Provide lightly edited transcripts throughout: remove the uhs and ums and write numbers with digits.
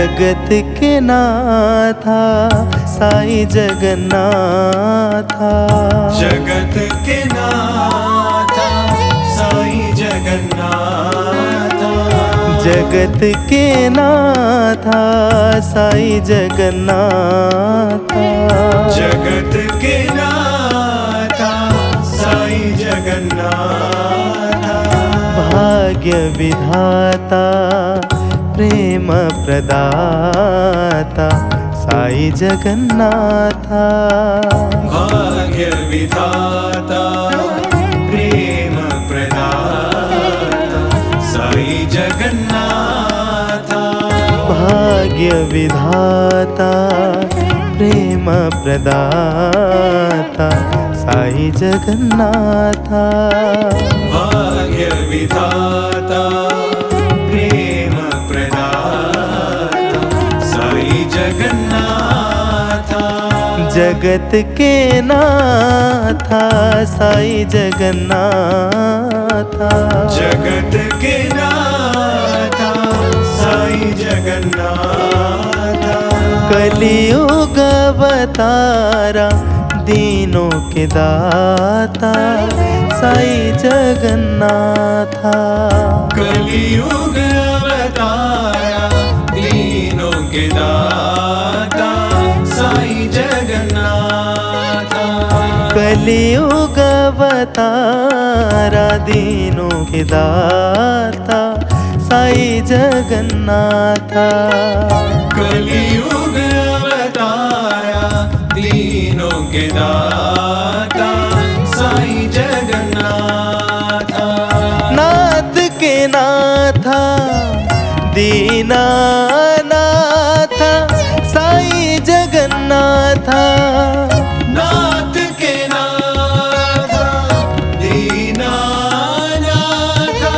जगत के नाथा साईं जगन्नाथा। जगत के नाथा साईं जगन्नाथा। जगत के नाथा साईं जगन्नाथा। जगत के नाथा साईं जगन्नाथा। भाग्य विधाता प्रेम प्रदाता साईं जगन्नाथा। भाग्य विधाता प्रेम प्रदाता साईं जगन्नाथा। भाग्य विधाता प्रेम प्रदाता साईं जगन्नाथा। भाग्य विधाता प्रेम प्रदाता साईं जगन्नाथा। जगत के नाथा साईं जगन्नाथा। जगत के नाथा साईं जगन्नाथा। कलियुग अवतारा दीनों के दाता साईं जगन्नाथा। कलियुग अवतारा दीनों के दाता साईं जगन्नाथा। कलियुग अवतारा दीनों के दाता साईं जगन्नाथा। कलियुग अवतारा दीनों के दाता साईं जगन्नाथा। नाथ के नाथा दीनानाथा साईं जगन्नाथा। नाथ के नाथा दीनानाथा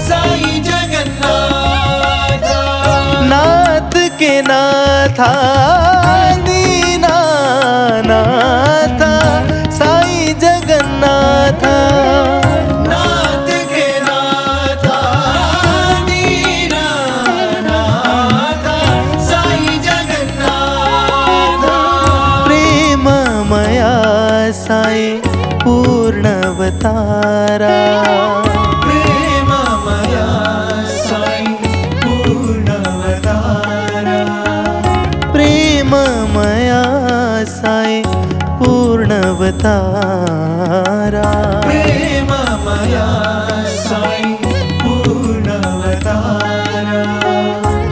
साईं जगन्नाथा। नाथ के नाथा दीनानाथा साईं जगन्नाथा। नाथ के नाथा दीनानाथा साईं जगन्नाथा। प्रेममया साईं पूर्णवतारा। प्रेममया साईं पूर्णवतारा। प्रेममया साईं पूर्णवतारा। प्रेममया साईं पूर्णवतारा।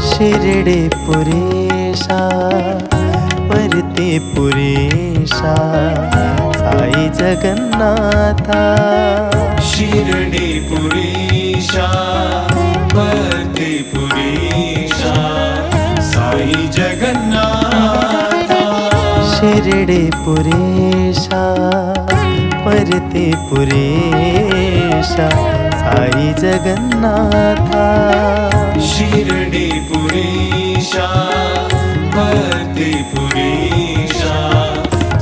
शिरडी पुरेशा परते पुरेशा साईं जगन्नाथा। शिरडी पुरीशा परते पुरीशा साईं जगन्नाथा। शिरडी पुरेशा परते पुरेशा साईं जगन्नाथा। शिरडी पुरीशा परते पुरीशा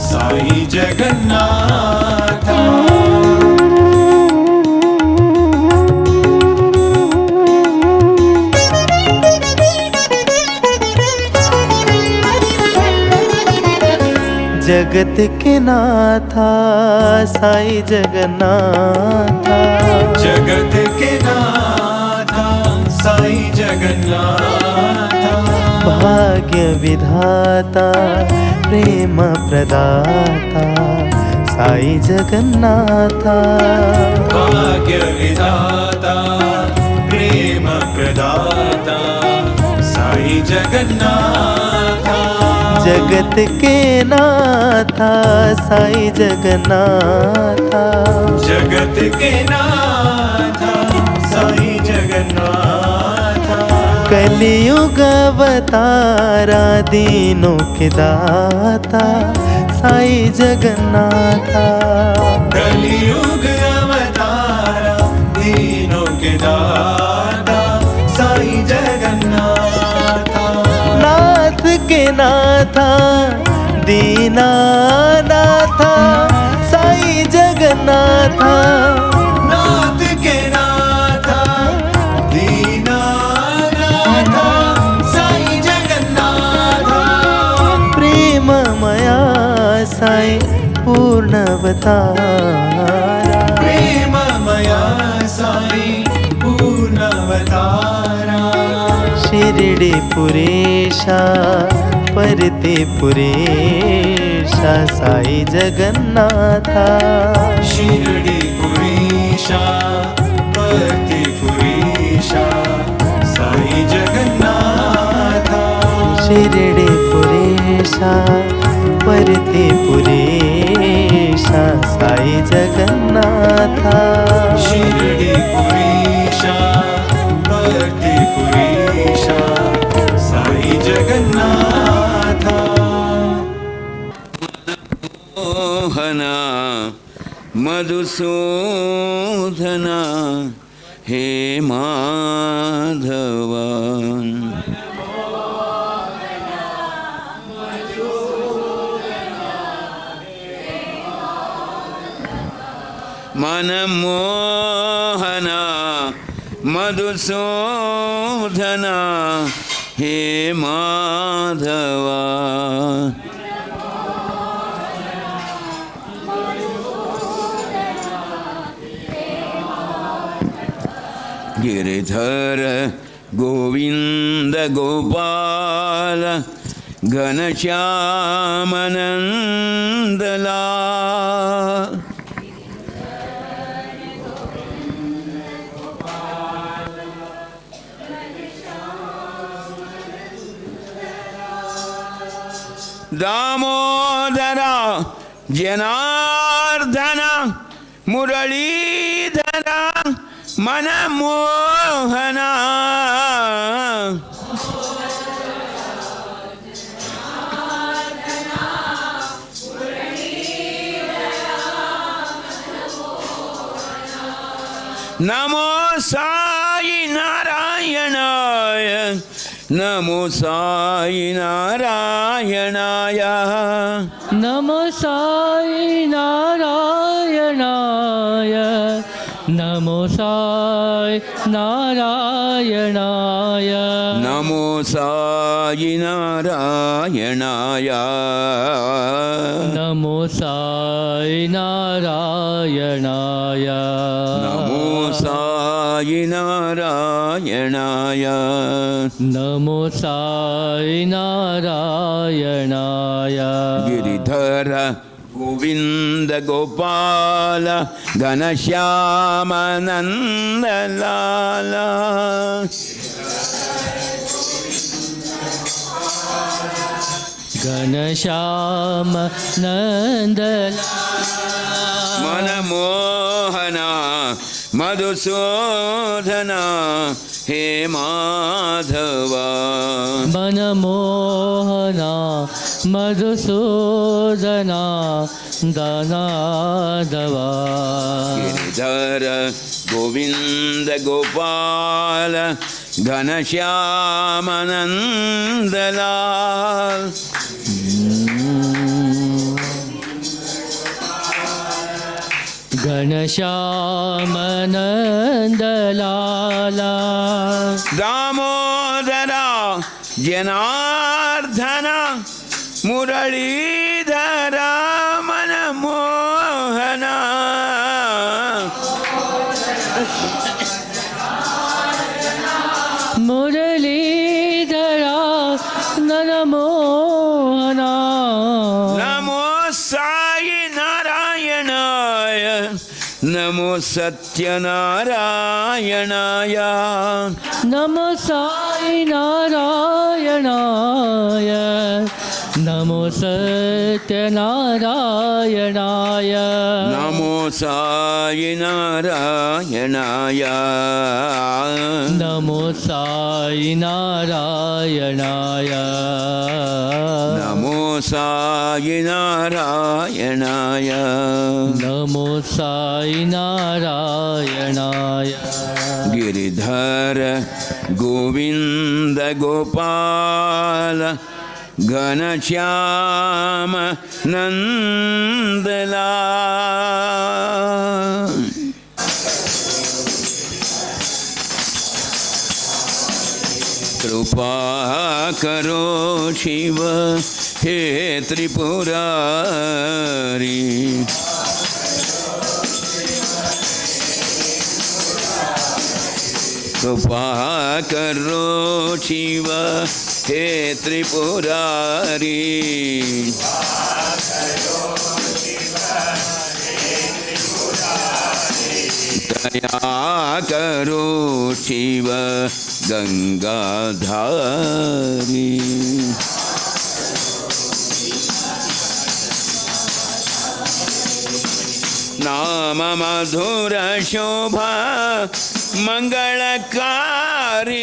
साईं जगन्नाथा। जगत के नाथा साईं जगन्नाथा। जगत के नाथा साईं जगन्नाथा। भाग्य विधाता प्रेम प्रदाता साईं जगन्नाथा। भाग्य विधाता प्रेम प्रदाता साईं जगन्नाथा। जगत के नाथा साईं जगन्नाथा। जगत के नाथा साईं जगन्नाथा। कलियुग अवतारा दीनों के दाता साईं जगन्नाथा। कलियुग अवतारा दीनों के दाता साईं जगन्नाथा। नाथ के नाथा दीनानाथा साईं जगन्नाथा। नाथ के नाथा दीनानाथा साईं जगन्नाथा। पूर्णवतारा प्रेममया साई पूर्णवतारा शिरडी पुरेशा परते पुरेशा साई जगन्नाथा शिरडी पुरीशा परते पुरीशा साई जगन्नाथा शिरडी पुरेशा परते पुरेशा साई जगन्नाथा शिरडी पुरीशा परते पुरीशा साई जगन्नाथा मोहना मधुसूदना हे माधव मनमोहना मधुसूदना हे माधव गिरिधर गोविंद गोपाल घनश्याम नंदलाल दामोदरा जनार्दन मुरलीधरा मनमोहना नमो साई नारायणाय नमो साई नारायणाय नमो साई नारायणाय नमो साई नारायणाय नमो साई नारायणाय नमो साई नारायणाय नमो साई नारायणाय नमो साई नारायणाय गिरिधर गोविंद गोपाल घनश्याम नंदलाल घनश्याम नंदलाल मनमोहना मधुसूदना हे माधव मनमोहना मधुसूदना दानादवा गिरिधर गोविंद गोपाल घनश्याम नंदलाल घनश्याम नंदलाला दामोदरा जनार्दन मुरलीधरा मनमोहना मुरलीधरा ननमोहना नमो साई नारायणाय नमो सत्यनारायणाय नमो साई नारायणाय नमो सत्यनारायणाय नमो साई नारायणाय नमो साई नारायणाय नमो साई नारायणाय नमो साई नारायणाय गिरिधर गोविंद गोपाल घनश्याम नंदलाल कृपा करो शिव हे त्रिपुरारी कृपा करो शिव हे त्रिपुरारी दया करो शिव गंगाधारी नाम मधुर शोभा मंगलकारी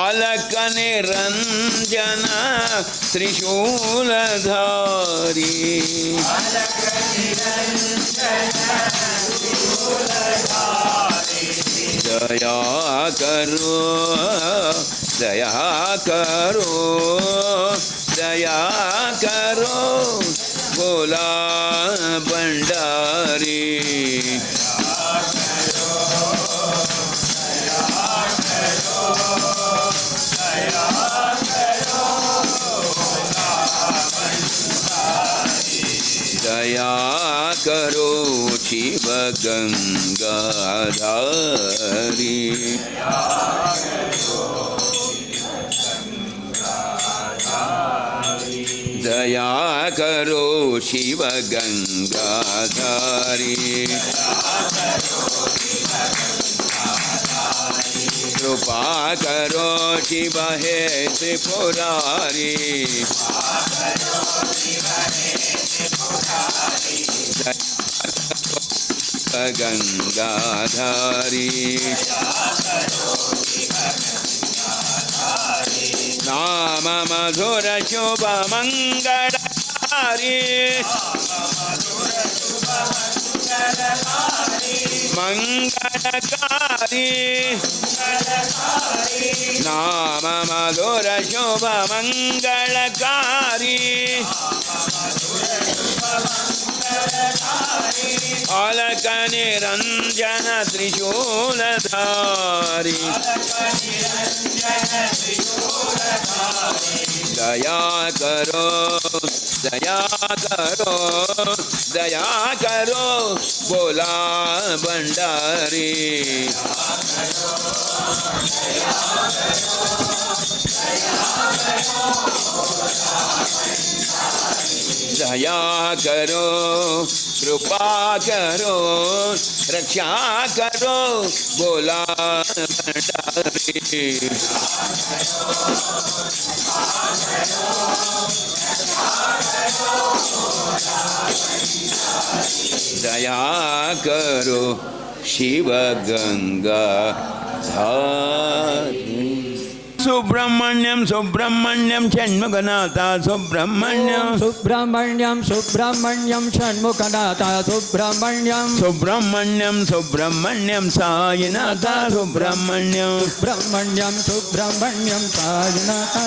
अलक निरंजन त्रिशूलधारी दया करो दया करो दया करो भोला भंडारी दया करो शिव गंगाधारी दया करो शिव गंगाधारी कृपा करो शिव हे त्रिपुरारी गंगाधारी नाम मधुर शुभ मंगलकारी मंगलकारी नाम मधुर शुभ मंगलकारी अलक निरंजन त्रिशूलधारी दया करो दया करो दया करो भोला भंडारी दया करो कृपा करो रक्षा करो भोला भंडारी दया करो शिव गंगा धारी सुब्रह्मण्यम सुब्रह्मण्यम षण्मुखनाथा सुब्रह्मण्यम सुब्रह्मण्यम सुब्रह्मण्यम षण्मुखनाथा सुब्रह्मण्यम सुब्रह्मण्यम सुब्रह्मण्यम साईनाथा सुब्रह्मण्यम सुब्रह्मण्यम सुब्रह्मण्यम साईनाथा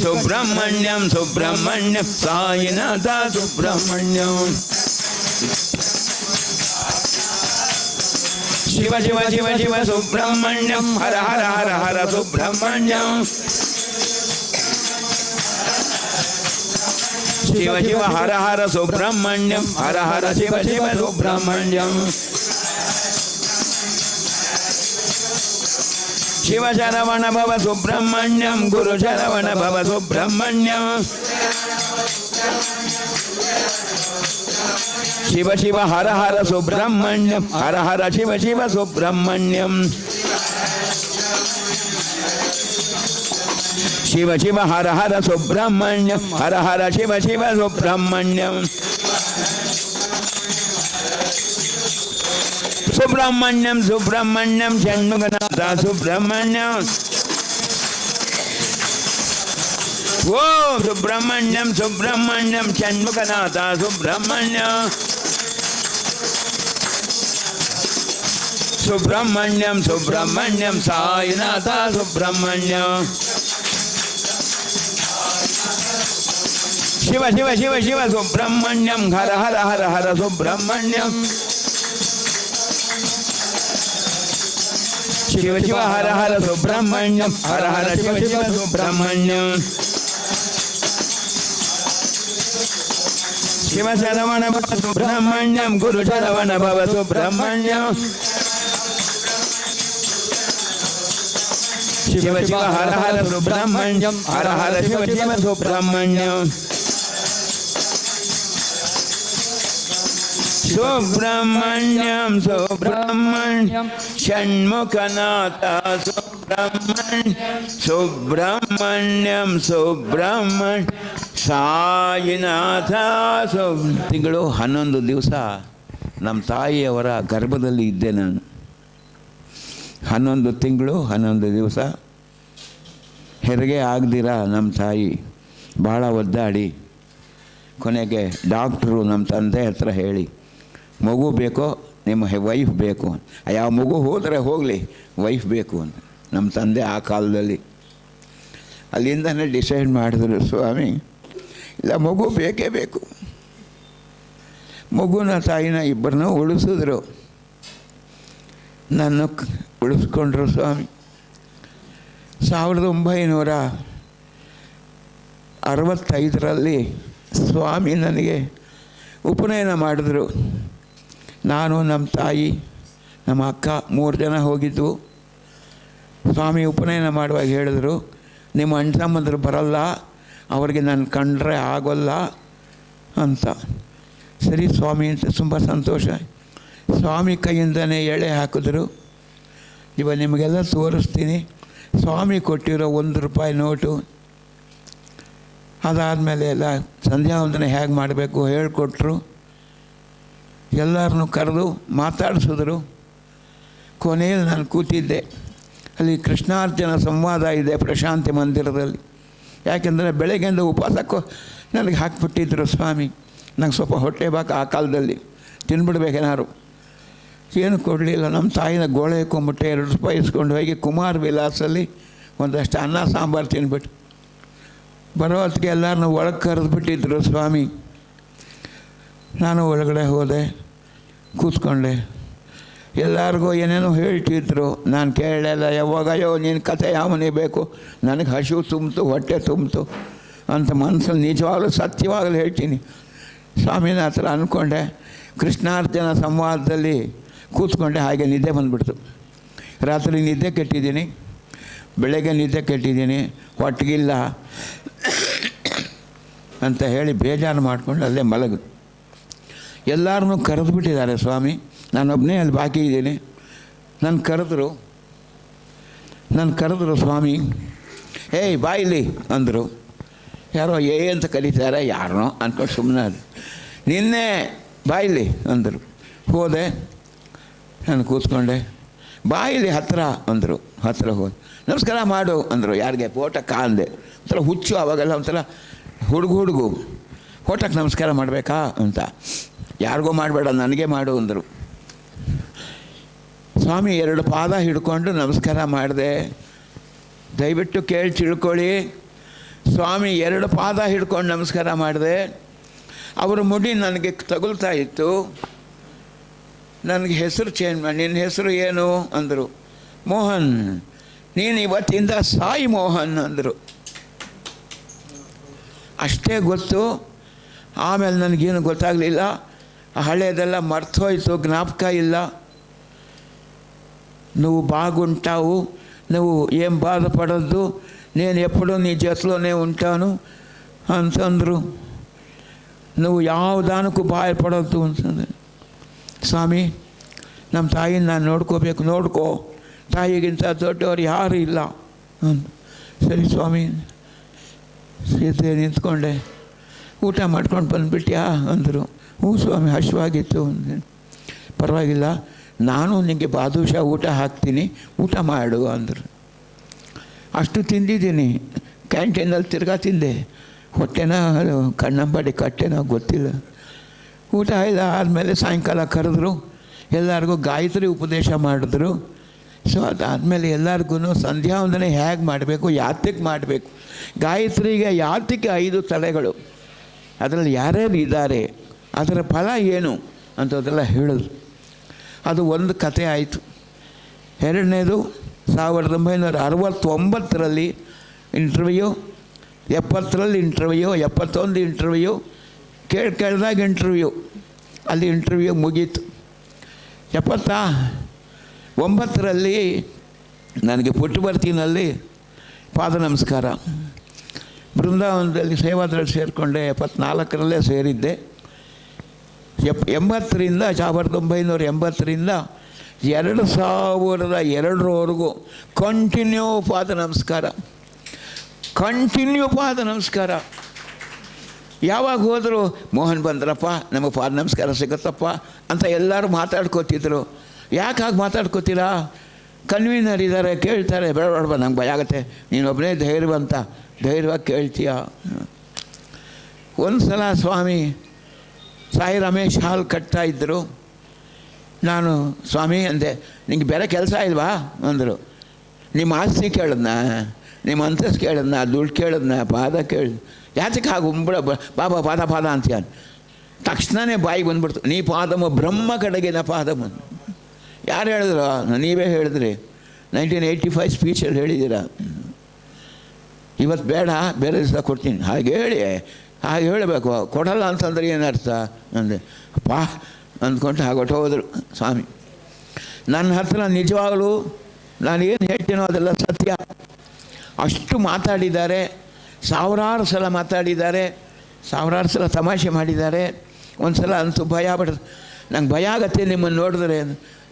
सुब्रह्मण्यम सुब्रह्मण्यम साईनाथा सुब्रह्मण्यम शिव शिव शिव शिव सुब्रह्मण्यम हर हर हर हर सुब्रह्मण्यम शिव शिव हर हर सुब्रह्मण्यम हर हर शिव शिव सुब्रह्मण्यम शिव शरवण भव सुब्रह्मण्यम गुरु शरवण भव सुब्रह्मण्यम शिव शिव हर हर सुब्रह्मण्यम हर हर शिव शिव सुब्रह्मण्यम शिव शिव हर हर सुब्रह्मण्यम हर हर शिव शिव सुब्रह्मण्यम सुब्रह्मण्यम सुब्रह्मण्यम षण्मुखनाथा सुब्रह्मण्यम ओ सुब्रह्मण्यम सुब्रह्मण्यम षण्मुखनाथा सुब्रह्मण्यम सुब्रह्मण्यम सुब्रह्मण्यम साईनाथा सुब्रह्मण्यम शिव शिव शिव शिव सुब्रह्मण्यम हर हर हर हर सुब्रह्मण्यम ಶಿವ ಶಿವ ಹರ ಹರ ಸುಬ್ರಹ್ಮಣ್ಯಂ ಹರ ಹರ ಶಿವ ಶಿವ ಸುಬ್ರಹ್ಮಣ್ಯಂ ಶಿವ ಶರವಣ ಭವ ಸುಬ್ರಹ್ಮಣ್ಯಂ ಗುರು ಶರವಣ ಭವ ಸುಬ್ರಹ್ಮಣ್ಯಂ ಶಿವ ಶಿವ ಹರ ಹರ ಸುಬ್ರಹ್ಮಣ್ಯಂ ಹರ ಹರ ಶಿವ ಶಿವ ಸುಬ್ರಹ್ಮಣ್ಯಂ ಸುಬ್ರಹ್ಮಣ್ಯಂ ಸುಬ್ರಹ್ಮಣ್ಯಂ ಷಣ್ಮುಖನಾಥ ಸುಬ್ರಹ್ಮಣ್ಯಂ ಸುಬ್ರಹ್ಮಣ್ಯಂ ಸುಬ್ರಹ್ಮಣ್ಯ ಸಾಯಿನಾಥ ತಿಂಗಳು 11 ದಿವಸ ನಮ್ಮ ತಾಯಿಯವರ ಗರ್ಭದಲ್ಲಿ ಇದ್ದೆ ನಾನು. 11 ತಿಂಗಳು 11 ದಿವಸ ಹೆರಿಗೆ ಆಗದಿರ ನಮ್ಮ ತಾಯಿ ಭಾಳ ಒದ್ದಾಡಿ ಕೊನೆಗೆ ಡಾಕ್ಟ್ರು ನಮ್ಮ ತಂದೆ ಹತ್ರ ಹೇಳಿ, ಮಗು ಬೇಕೋ ನಿಮ್ಮ ವೈಫ್ ಬೇಕು, ಯಾವ ಮಗು ಹೋದರೆ ಹೋಗಲಿ ವೈಫ್ ಬೇಕು ಅಂತ ನಮ್ಮ ತಂದೆ ಆ ಕಾಲದಲ್ಲಿ. ಅಲ್ಲಿಂದನೇ ಡಿಸೈಡ್ ಮಾಡಿದ್ರು, ಸ್ವಾಮಿ ಇಲ್ಲ ಮಗು ಬೇಕೇ ಬೇಕು. ಮಗುನ ತಾಯಿನ ಇಬ್ಬರನ್ನೂ ಉಳಿಸಿದ್ರು, ನನ್ನ ಉಳಿಸ್ಕೊಂಡ್ರು ಸ್ವಾಮಿ. 1965ರಲ್ಲಿ ಸ್ವಾಮಿ ನನಗೆ ಉಪನಯನ ಮಾಡಿದ್ರು. ನಾನು ನಮ್ಮ ತಾಯಿ ನಮ್ಮ ಅಕ್ಕ 3 ಜನ ಹೋಗಿದ್ವು. ಸ್ವಾಮಿ ಉಪನಯನ ಮಾಡುವಾಗ ಹೇಳಿದ್ರು, ನಿಮ್ಮ ಅಣ್ಣ ತಮ್ಮಂದರು ಬರಲ್ಲ, ಅವ್ರಿಗೆ ನಾನು ಕಂಡ್ರೆ ಆಗೋಲ್ಲ ಅಂತ. ಸರಿ ಸ್ವಾಮಿ ಅಂತ ತುಂಬ ಸಂತೋಷ. ಸ್ವಾಮಿ ಕೈಯಿಂದನೇ ಎಳೆ ಹಾಕಿದ್ರು. ಇವಾಗ ನಿಮಗೆಲ್ಲ ತೋರಿಸ್ತೀನಿ. ಸ್ವಾಮಿ ಕೊಟ್ಟಿರೋ ₹1 ನೋಟು. ಅದಾದಮೇಲೆ ಎಲ್ಲ ಸಂಧ್ಯಾ ವಂದನೆ ಹೇಗೆ ಮಾಡಬೇಕು ಹೇಳಿಕೊಟ್ರು. ಎಲ್ಲರನ್ನೂ ಕರೆದು ಮಾತಾಡಿಸಿದ್ರು. ಕೊನೆಯಲ್ಲಿ ನಾನು ಕೂತಿದ್ದೆ. ಅಲ್ಲಿ ಕೃಷ್ಣಾರ್ಜುನ ಸಂವಾದ ಇದೆ ಪ್ರಶಾಂತಿ ಮಂದಿರದಲ್ಲಿ. ಯಾಕೆಂದರೆ ಬೆಳಗ್ಗೆಯಿಂದ ಉಪವಾಸಕ್ಕೂ ನನಗೆ ಹಾಕಿಬಿಟ್ಟಿದ್ರು ಸ್ವಾಮಿ. ನಂಗೆ ಸ್ವಲ್ಪ ಹೊಟ್ಟೆ ಬಾಕ ಆ ಕಾಲದಲ್ಲಿ ತಿನ್ಬಿಡ್ಬೇಕೇನಾರು. ಏನು ಕೊಡಲಿಲ್ಲ. ನಮ್ಮ ತಾಯಿನ ಗೋಳೆ ಕೊಂಬಿಟ್ಟೆ ₹2 ಇಸ್ಕೊಂಡು ಹೋಗಿ ಕುಮಾರ್ ವಿಲಾಸಲ್ಲಿ ಒಂದಷ್ಟು ಅನ್ನ ಸಾಂಬಾರು ತಿನ್ಬಿಟ್ಟು ಬರೋ ಹೊತ್ತಿಗೆ ಎಲ್ಲರನ್ನೂ ಒಳಗೆ ಕರೆದುಬಿಟ್ಟಿದ್ರು ಸ್ವಾಮಿ. ನಾನು ಒಳಗಡೆ ಹೋದೆ, ಕೂತ್ಕೊಂಡೆ. ಎಲ್ಲರಿಗೂ ಏನೇನೋ ಹೇಳ್ತಿದ್ರು. ನಾನು ಕೇಳಲ್ಲ. ಯಾವಾಗಯ್ಯೋ ನಿನ್ನ ಕಥೆ ಯಾವನೇ ಬೇಕು, ನನಗೆ ಹಸಿವು ತುಂಬಿತು, ಹೊಟ್ಟೆ ತುಂಬಿತು ಅಂತ ಮನಸ್ಸಲ್ಲಿ ನಿಜವಾಗಲೂ ಸತ್ಯವಾಗಲೂ ಹೇಳ್ತೀನಿ. ಸ್ವಾಮಿನ ಹತ್ರ ಅಂದ್ಕೊಂಡೆ. ಕೃಷ್ಣಾರ್ಜುನ ಸಂವಾದದಲ್ಲಿ ಕೂತ್ಕೊಂಡೆ. ಹಾಗೆ ನಿದ್ದೆ ಬಂದುಬಿಡ್ತು. ರಾತ್ರಿ ನಿದ್ದೆ ಕೆಟ್ಟಿದ್ದೀನಿ, ಬೆಳಗ್ಗೆ ನಿದ್ದೆ ಕೆಟ್ಟಿದ್ದೀನಿ, ಹೊಟ್ಟೆಗಿಲ್ಲ ಅಂತ ಹೇಳಿ ಬೇಜಾರು ಮಾಡಿಕೊಂಡು ಅಲ್ಲೇ ಮಲಗು. ಎಲ್ಲರನ್ನೂ ಕರೆದುಬಿಟ್ಟಿದ್ದಾರೆ ಸ್ವಾಮಿ. ನಾನೊಬ್ಬನೇ ಅಲ್ಲಿ ಬಾಕಿ ಇದ್ದೀನಿ. ನನ್ನ ಕರೆದ್ರು ಸ್ವಾಮಿ. ಏಯ್ ಬಾಯಿಲಿ ಅಂದರು. ಯಾರೋ ಅಂತ ಕರೀತಾರೆ, ಯಾರನೋ ಅಂದ್ಕೊಂಡು ಸುಮ್ಮನೆ ಅದು. ನಿನ್ನೆ ಬಾಯಿಲಿ ಅಂದರು. ಹೋದೆ, ನಾನು ಕೂತ್ಕೊಂಡೆ. ಬಾಯಿಲಿ ಹತ್ತಿರ ಅಂದರು. ಹತ್ತಿರ ಹೋದೆ. ನಮಸ್ಕಾರ ಮಾಡು ಅಂದರು. ಯಾರಿಗೆ? ಫೋಟೋಕ್ಕೆ ಅಂದೆ. ಒಂಥರ ಹುಚ್ಚು ಅವಾಗೆಲ್ಲ, ಒಂಥರ ಹುಡುಗು ಫೋಟೋಕ್ಕೆ ನಮಸ್ಕಾರ ಮಾಡಬೇಕಾ ಅಂತ. ಯಾರಿಗೂ ಮಾಡಬೇಡ, ನನಗೆ ಮಾಡು ಅಂದರು. ಸ್ವಾಮಿ 2 ಪಾದ ಹಿಡ್ಕೊಂಡು ನಮಸ್ಕಾರ ಮಾಡಿದೆ. ದಯವಿಟ್ಟು ಕೇಳಿ ತಿಳ್ಕೊಳ್ಳಿ. ಸ್ವಾಮಿ 2 ಪಾದ ಹಿಡ್ಕೊಂಡು ನಮಸ್ಕಾರ ಮಾಡಿದೆ. ಅವರ ಮುಡಿ ನನಗೆ ತಗುಲ್ತಾ ಇತ್ತು. ನನಗೆ ಹೆಸರು ಚೇಂಜ್ ಮಾಡಿ, ನಿನ್ನ ಹೆಸರು ಏನು ಅಂದರು. ಮೋಹನ್. ನೀನು ಇವತ್ತಿಂದ ಸಾಯಿ ಮೋಹನ್ ಅಂದರು. ಅಷ್ಟೇ ಗೊತ್ತು. ಆಮೇಲೆ ನನಗೇನು ಗೊತ್ತಾಗಲಿಲ್ಲ. ಹಳೆಯದೆಲ್ಲ ಮರ್ತೋಯ್ತು, ಜ್ಞಾಪಕ ಇಲ್ಲ. నువ్వు బాగుంటావు, నువ్వు ఏం బాధపడద్దు, నేను ఎప్పుడూ నీ జతలోనే ఉంటాను ಅಂತಂದರು. నువ్వు ಯಾವುದಕ್ಕೂ ಭಯಪಡೋದು ಅಂತಂದೆ. ಸ್ವಾಮಿ, ನಮ್ಮ ತಾಯಿನ ನಾನು ನೋಡ್ಕೋಬೇಕು. ನೋಡ್ಕೋ, ತಾಯಿಗಿಂತ ದೊಡ್ಡವ್ರು ಯಾರೂ ಇಲ್ಲ ಅಂತ. ಸರಿ ಸ್ವಾಮಿ ಸೀತೆ ನಿಂತ್ಕೊಂಡೆ. ಊಟ ಮಾಡ್ಕೊಂಡು ಬಂದುಬಿಟ್ಯಾ ಅಂದರು. ಹ್ಞೂ ಸ್ವಾಮಿ, ಹಸಿವಾಗಿತ್ತು ಅಂದೆ. ಪರವಾಗಿಲ್ಲ, ನಾನು ನಿನಗೆ ಬಾದುಷಾ ಊಟ ಹಾಕ್ತೀನಿ, ಊಟ ಮಾಡು ಅಂದರು. ಅಷ್ಟು ತಿಂದಿದ್ದೀನಿ. ಕ್ಯಾಂಟೀನಲ್ಲಿ ತಿರ್ಗಾ ತಿಂದೆ. ಹೊಟ್ಟೆನ ಕಣ್ಣಂಬಡಿ ಕಟ್ಟೆನೋ ಗೊತ್ತಿಲ್ಲ. ಊಟ ಇಲ್ಲ ಆದಮೇಲೆ ಸಾಯಂಕಾಲ ಕರೆದ್ರು. ಎಲ್ಲರಿಗೂ ಗಾಯತ್ರಿ ಉಪದೇಶ ಮಾಡಿದ್ರು. ಸೊ ಅದಾದಮೇಲೆ ಎಲ್ಲರಿಗೂ ಸಂಧ್ಯಾ ವಂದನೆ ಹೇಗೆ ಮಾಡಬೇಕು, ಯಾತಕ್ಕೆ ಮಾಡಬೇಕು, ಗಾಯತ್ರಿಗೆ ಯಾತಕ್ಕೆ 5 ತಲೆಗಳು, ಅದರಲ್ಲಿ ಯಾರ್ಯಾರು ಇದ್ದಾರೆ, ಅದರ ಫಲ ಏನು ಅಂಥದ್ದೆಲ್ಲ ಹೇಳಿದ್ರು. ಅದು ಒಂದು ಕತೆ ಆಯಿತು. ಎರಡನೇದು 1969ರಲ್ಲಿ ಇಂಟರ್ವ್ಯೂ, 70ರಲ್ಲಿ ಇಂಟರ್ವ್ಯೂ, 71 ಇಂಟರ್ವ್ಯೂ, ಕೇಳಿದಾಗ ಇಂಟರ್ವ್ಯೂ, ಅಲ್ಲಿ ಇಂಟರ್ವ್ಯೂ ಮುಗೀತು. 79ರಲ್ಲಿ ನನಗೆ ಪುಟ್ಟಬರ್ತಿನಲ್ಲಿ ಪಾದ ನಮಸ್ಕಾರ. ಬೃಂದಾವನದಲ್ಲಿ ಸೇವಾದಳಲ್ಲಿ ಸೇರಿಕೊಂಡೆ. 74ರಲ್ಲೇ ಸೇರಿದ್ದೆ. 1980ರಿಂದ 2002ರವರೆಗೂ ಕಂಟಿನ್ಯೂ ಪಾದ ನಮಸ್ಕಾರ. ಯಾವಾಗ ಹೋದರೂ ಮೋಹನ್ ಬಂದ್ರಪ್ಪ, ನಮಗೆ ಪಾದ ನಮಸ್ಕಾರ ಸಿಗುತ್ತಪ್ಪ ಅಂತ ಎಲ್ಲರೂ ಮಾತಾಡ್ಕೋತಿದ್ರು. ಯಾಕೆ ಹಾಗೆ ಮಾತಾಡ್ಕೋತೀರಾ? ಕನ್ವೀನರ್ ಇದ್ದಾರೆ, ಕೇಳ್ತಾರೆ. ಬೇಡ ನಂಗೆ ಭಯ ಆಗುತ್ತೆ, ನೀನೊಬ್ಬನೇ ಧೈರ್ಯವಾಗಿ ಕೇಳ್ತೀಯ. ಒಂದು ಸಲ ಸ್ವಾಮಿ ಸಾಯಿ ರಮೇಶ್ ಹಾಲ್ ಕಟ್ತಾಯಿದ್ರು. ನಾನು ಸ್ವಾಮಿ ಅಂದೆ, ನಿಂಗೆ ಬೇರೆ ಕೆಲಸ ಇಲ್ವಾ ಅಂದರು. ನಿಮ್ಮ ಆಸ್ತಿ ಕೇಳಿದ್ನ, ನಿಮ್ಮ ಅಂತಸ್ತು ಕೇಳಿದ್ನ, ದುಡ್ಡು ಕೇಳಿದ್ನ, ಪಾದ ಕೇಳಿದ್, ಯಾತಕ್ಕೆ ಹಾಗೆ ಬಾಬಾ ಪಾದ ಅಂತೀಯ? ತಕ್ಷಣವೇ ಬಾಯಿಗೆ ಬಂದ್ಬಿಡ್ತು, ನೀ ಪಾದಮ ಬ್ರಹ್ಮ ಕಡೆಗಿನ ಪಾದಮ. ಯಾರು ಹೇಳಿದ್ರು? ನೀವೇ ಹೇಳಿದ್ರಿ, 1985 ಸ್ಪೀಚಲ್ಲಿ ಹೇಳಿದ್ದೀರಾ. ಇವತ್ತು ಬೇಡ, ಬೇರೆ ದಿವಸ ಕೊಡ್ತೀನಿ. ಹಾಗೆ ಹೇಳಬೇಕು. ಕೊಡಲ್ಲ ಅಂತಂದ್ರೆ ಏನರ್ಥ ಅಂದೆ. ಅಪ್ಪ ಅಂದ್ಕೊಂಡು ಹಾಗೆ ಹೊಟ್ಟೋದ್ರು ಸ್ವಾಮಿ. ನನ್ನ ಹತ್ರ ನಿಜವಾಗಲೂ ನಾನು ಏನು ಹೇಳ್ತೀನೋ ಅದೆಲ್ಲ ಸತ್ಯ. ಅಷ್ಟು ಮಾತಾಡಿದ್ದಾರೆ, ಸಾವಿರಾರು ಸಲ ಮಾತಾಡಿದ್ದಾರೆ, ಸಾವಿರಾರು ಸಲ ತಮಾಷೆ ಮಾಡಿದ್ದಾರೆ. ಒಂದು ಸಲ ಅಂತೂ ನಂಗೆ ಭಯ ಆಗತ್ತೆ ನಿಮ್ಮನ್ನು ನೋಡಿದ್ರೆ.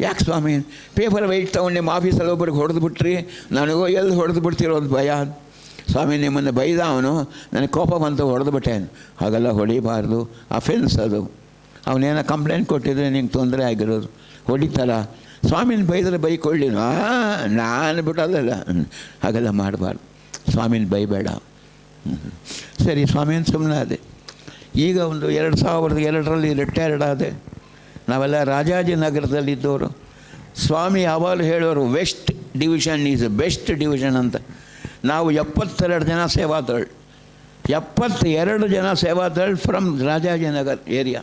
ಯಾಕೆ ಸ್ವಾಮಿ? ಪೇಪರ್ ವೆಯ್ಟ್ ತೊಗೊಂಡು ನಿಮ್ಮ ಆಫೀಸಲ್ಲಿ ಒಬ್ಬರಿಗೆ ಹೊಡೆದ್ಬಿಟ್ರಿ, ನನಗೋ ಎಲ್ಲಿ ಹೊಡೆದು ಬಿಡ್ತಿರೋ ಒಂದು ಭಯ. ಸ್ವಾಮಿ ನಿಮ್ಮನ್ನು ಬೈದ ಅವನು, ನನಗೆ ಕೋಪ ಬಂತು, ಹೊಡೆದುಬಿಟ್ಟೆ. ಹಾಗೆಲ್ಲ ಹೊಡಿಬಾರ್ದು, ಅಫೆನ್ಸ್ ಅದು. ಅವನೇನೋ ಕಂಪ್ಲೇಂಟ್ ಕೊಟ್ಟಿದ್ರೆ ನಿಂಗೆ ತೊಂದರೆ ಆಗಿರೋದು, ಹೊಡಿತಾರ. ಸ್ವಾಮಿನ ಬೈದರೆ ಬೈಕೊಳ್ಳಿ, ನಾನು ಬಿಡೋದಲ್ಲ, ಹಾಗೆಲ್ಲ ಮಾಡಬಾರ್ದು. ಸ್ವಾಮಿನ ಬೈಬೇಡ. ಸರಿ ಸ್ವಾಮಿನ ಸುಮ್ಮನೆ ಅದೇ. ಈಗ ಒಂದು 2002ರಲ್ಲಿ ರಿಟೈರ್ಡ್ ಆದೆ. ನಾವೆಲ್ಲ ರಾಜಾಜಿನಗರದಲ್ಲಿದ್ದವರು. ಸ್ವಾಮಿ ಯಾವಾಗಲೂ ಹೇಳೋರು, west division is best division ಅಂತ. ನಾವು 72 ಜನ ಸೇವಾದಳ್, 72 ಜನ ಸೇವಾದಳ್ ಫ್ರಮ್ ರಾಜಾಜಿನಗರ್ ಏರಿಯಾ.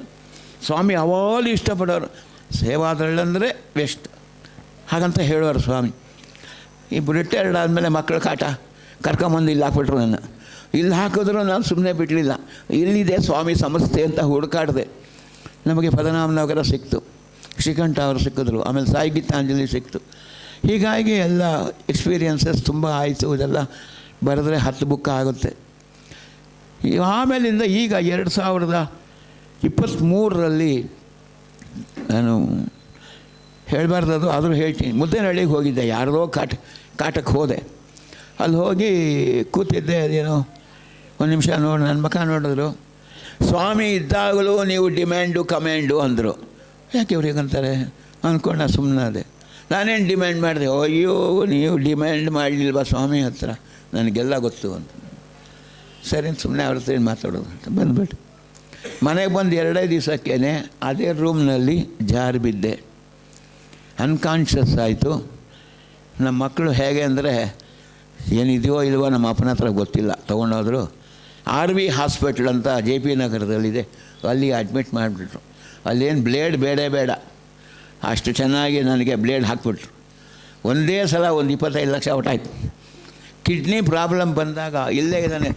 ಸ್ವಾಮಿ ಯಾವಾಗಲೂ ಇಷ್ಟಪಡೋರು, ಸೇವಾದಳಂದರೆ ಬೆಸ್ಟ್ ಹಾಗಂತ ಹೇಳೋರು ಸ್ವಾಮಿ. ಇಬ್ಬರು ರಿಟೈರ್ಡ್ ಆದಮೇಲೆ ಮಕ್ಕಳು ಕಾಟ ಕರ್ಕೊಂಬಂದು ಇಲ್ಲಿ ಹಾಕ್ಬಿಟ್ರು. ನನ್ನ ಇಲ್ಲಿ ಹಾಕಿದ್ರು ನಾನು ಸುಮ್ಮನೆ ಬಿಡಲಿಲ್ಲ. ಇಲ್ಲಿದೆ ಸ್ವಾಮಿ ಸಂಸ್ಥೆ ಅಂತ ಹುಡುಕಾಡಿದೆ. ನಮಗೆ ಪದ್ಮನಾಭನಗರ ಸಿಕ್ತು, ಶ್ರೀಕಂಠ ಅವರು ಸಿಕ್ಕಿದ್ರು, ಆಮೇಲೆ ಸಾಯಿ ಗೀತಾಂಜಲಿ ಸಿಕ್ತು. ಹೀಗಾಗಿ ಎಲ್ಲ ಎಕ್ಸ್ಪೀರಿಯನ್ಸಸ್ ತುಂಬ ಆಯಿತು. ಇದೆಲ್ಲ ಬರೆದ್ರೆ 10 ಬುಕ್ ಆಗುತ್ತೆ. ಆಮೇಲಿಂದ ಈಗ 2023ರಲ್ಲಿ ನಾನು ಹೇಳಬಾರ್ದದು, ಆದರೂ ಹೇಳ್ತೀನಿ. ಮುದ್ದೇನಹಳ್ಳಿಗೆ ಹೋಗಿದ್ದೆ, ಯಾರದೋ ಕಾಟಕ್ಕೆ ಹೋದೆ. ಅಲ್ಲಿ ಹೋಗಿ ಕೂತಿದ್ದೆ. ಅದೇನೋ ಒಂದು ನಿಮಿಷ ನೋಡಿ ನನ್ನ ಮುಖ ನೋಡಿದ್ರು. ಸ್ವಾಮಿ ಇದ್ದಾಗಲೂ ನೀವು ಡಿಮ್ಯಾಂಡು ಕಮ್ಯಾಂಡು ಅಂದರು. ಯಾಕೆ ಇವ್ರಿಗಂತಾರೆ ಅಂದ್ಕೊಂಡು ನಾನು ಸುಮ್ಮನೆ ಅದೇ. ನಾನೇನು ಡಿಮ್ಯಾಂಡ್ ಮಾಡಿದೆ? ಅಯ್ಯೋ ನೀವು ಡಿಮ್ಯಾಂಡ್ ಮಾಡಲಿಲ್ವಾ ಸ್ವಾಮಿ ಹತ್ರ? ನನಗೆಲ್ಲ ಗೊತ್ತು ಅಂತ. ಸರಿ ಸುಮ್ಮನೆ ಅವ್ರ ಹತ್ರ ಏನು ಮಾತಾಡೋದು ಅಂತ ಬಂದುಬಿಟ್ಟು ಮನೆಗೆ ಬಂದು 2 ದಿವಸಕ್ಕೇ ಅದೇ ರೂಮ್ನಲ್ಲಿ ಜಾರಿ ಬಿದ್ದೆ. ಅನ್ಕಾನ್ಷಿಯಸ್ ಆಯಿತು. ನಮ್ಮ ಮಕ್ಕಳು ಹೇಗೆ ಅಂದರೆ, ಏನಿದೆಯೋ ಇಲ್ವೋ ನಮ್ಮ ಅಪ್ಪನ ಹತ್ರ ಗೊತ್ತಿಲ್ಲ, ತೊಗೊಂಡೋದ್ರು. RV ಹಾಸ್ಪಿಟ್ಲ್ ಅಂತ JP ನಗರದಲ್ಲಿದೆ, ಅಲ್ಲಿ ಅಡ್ಮಿಟ್ ಮಾಡಿಬಿಟ್ರು. ಅಲ್ಲೇನು ಬ್ಲೇಡ್ ಬೇಡ, ಅಷ್ಟು ಚೆನ್ನಾಗಿ ನನಗೆ ಬ್ಲೇಡ್ ಹಾಕ್ಬಿಟ್ರು. ಒಂದೇ ಸಲ ಒಂದು 25 ಲಕ್ಷ ಹೊಟ್ಟಾಯ್ತು. ಕಿಡ್ನಿ ಪ್ರಾಬ್ಲಮ್ ಬಂದಾಗ ಇಲ್ಲೇ ಇದ್ದಾನೆ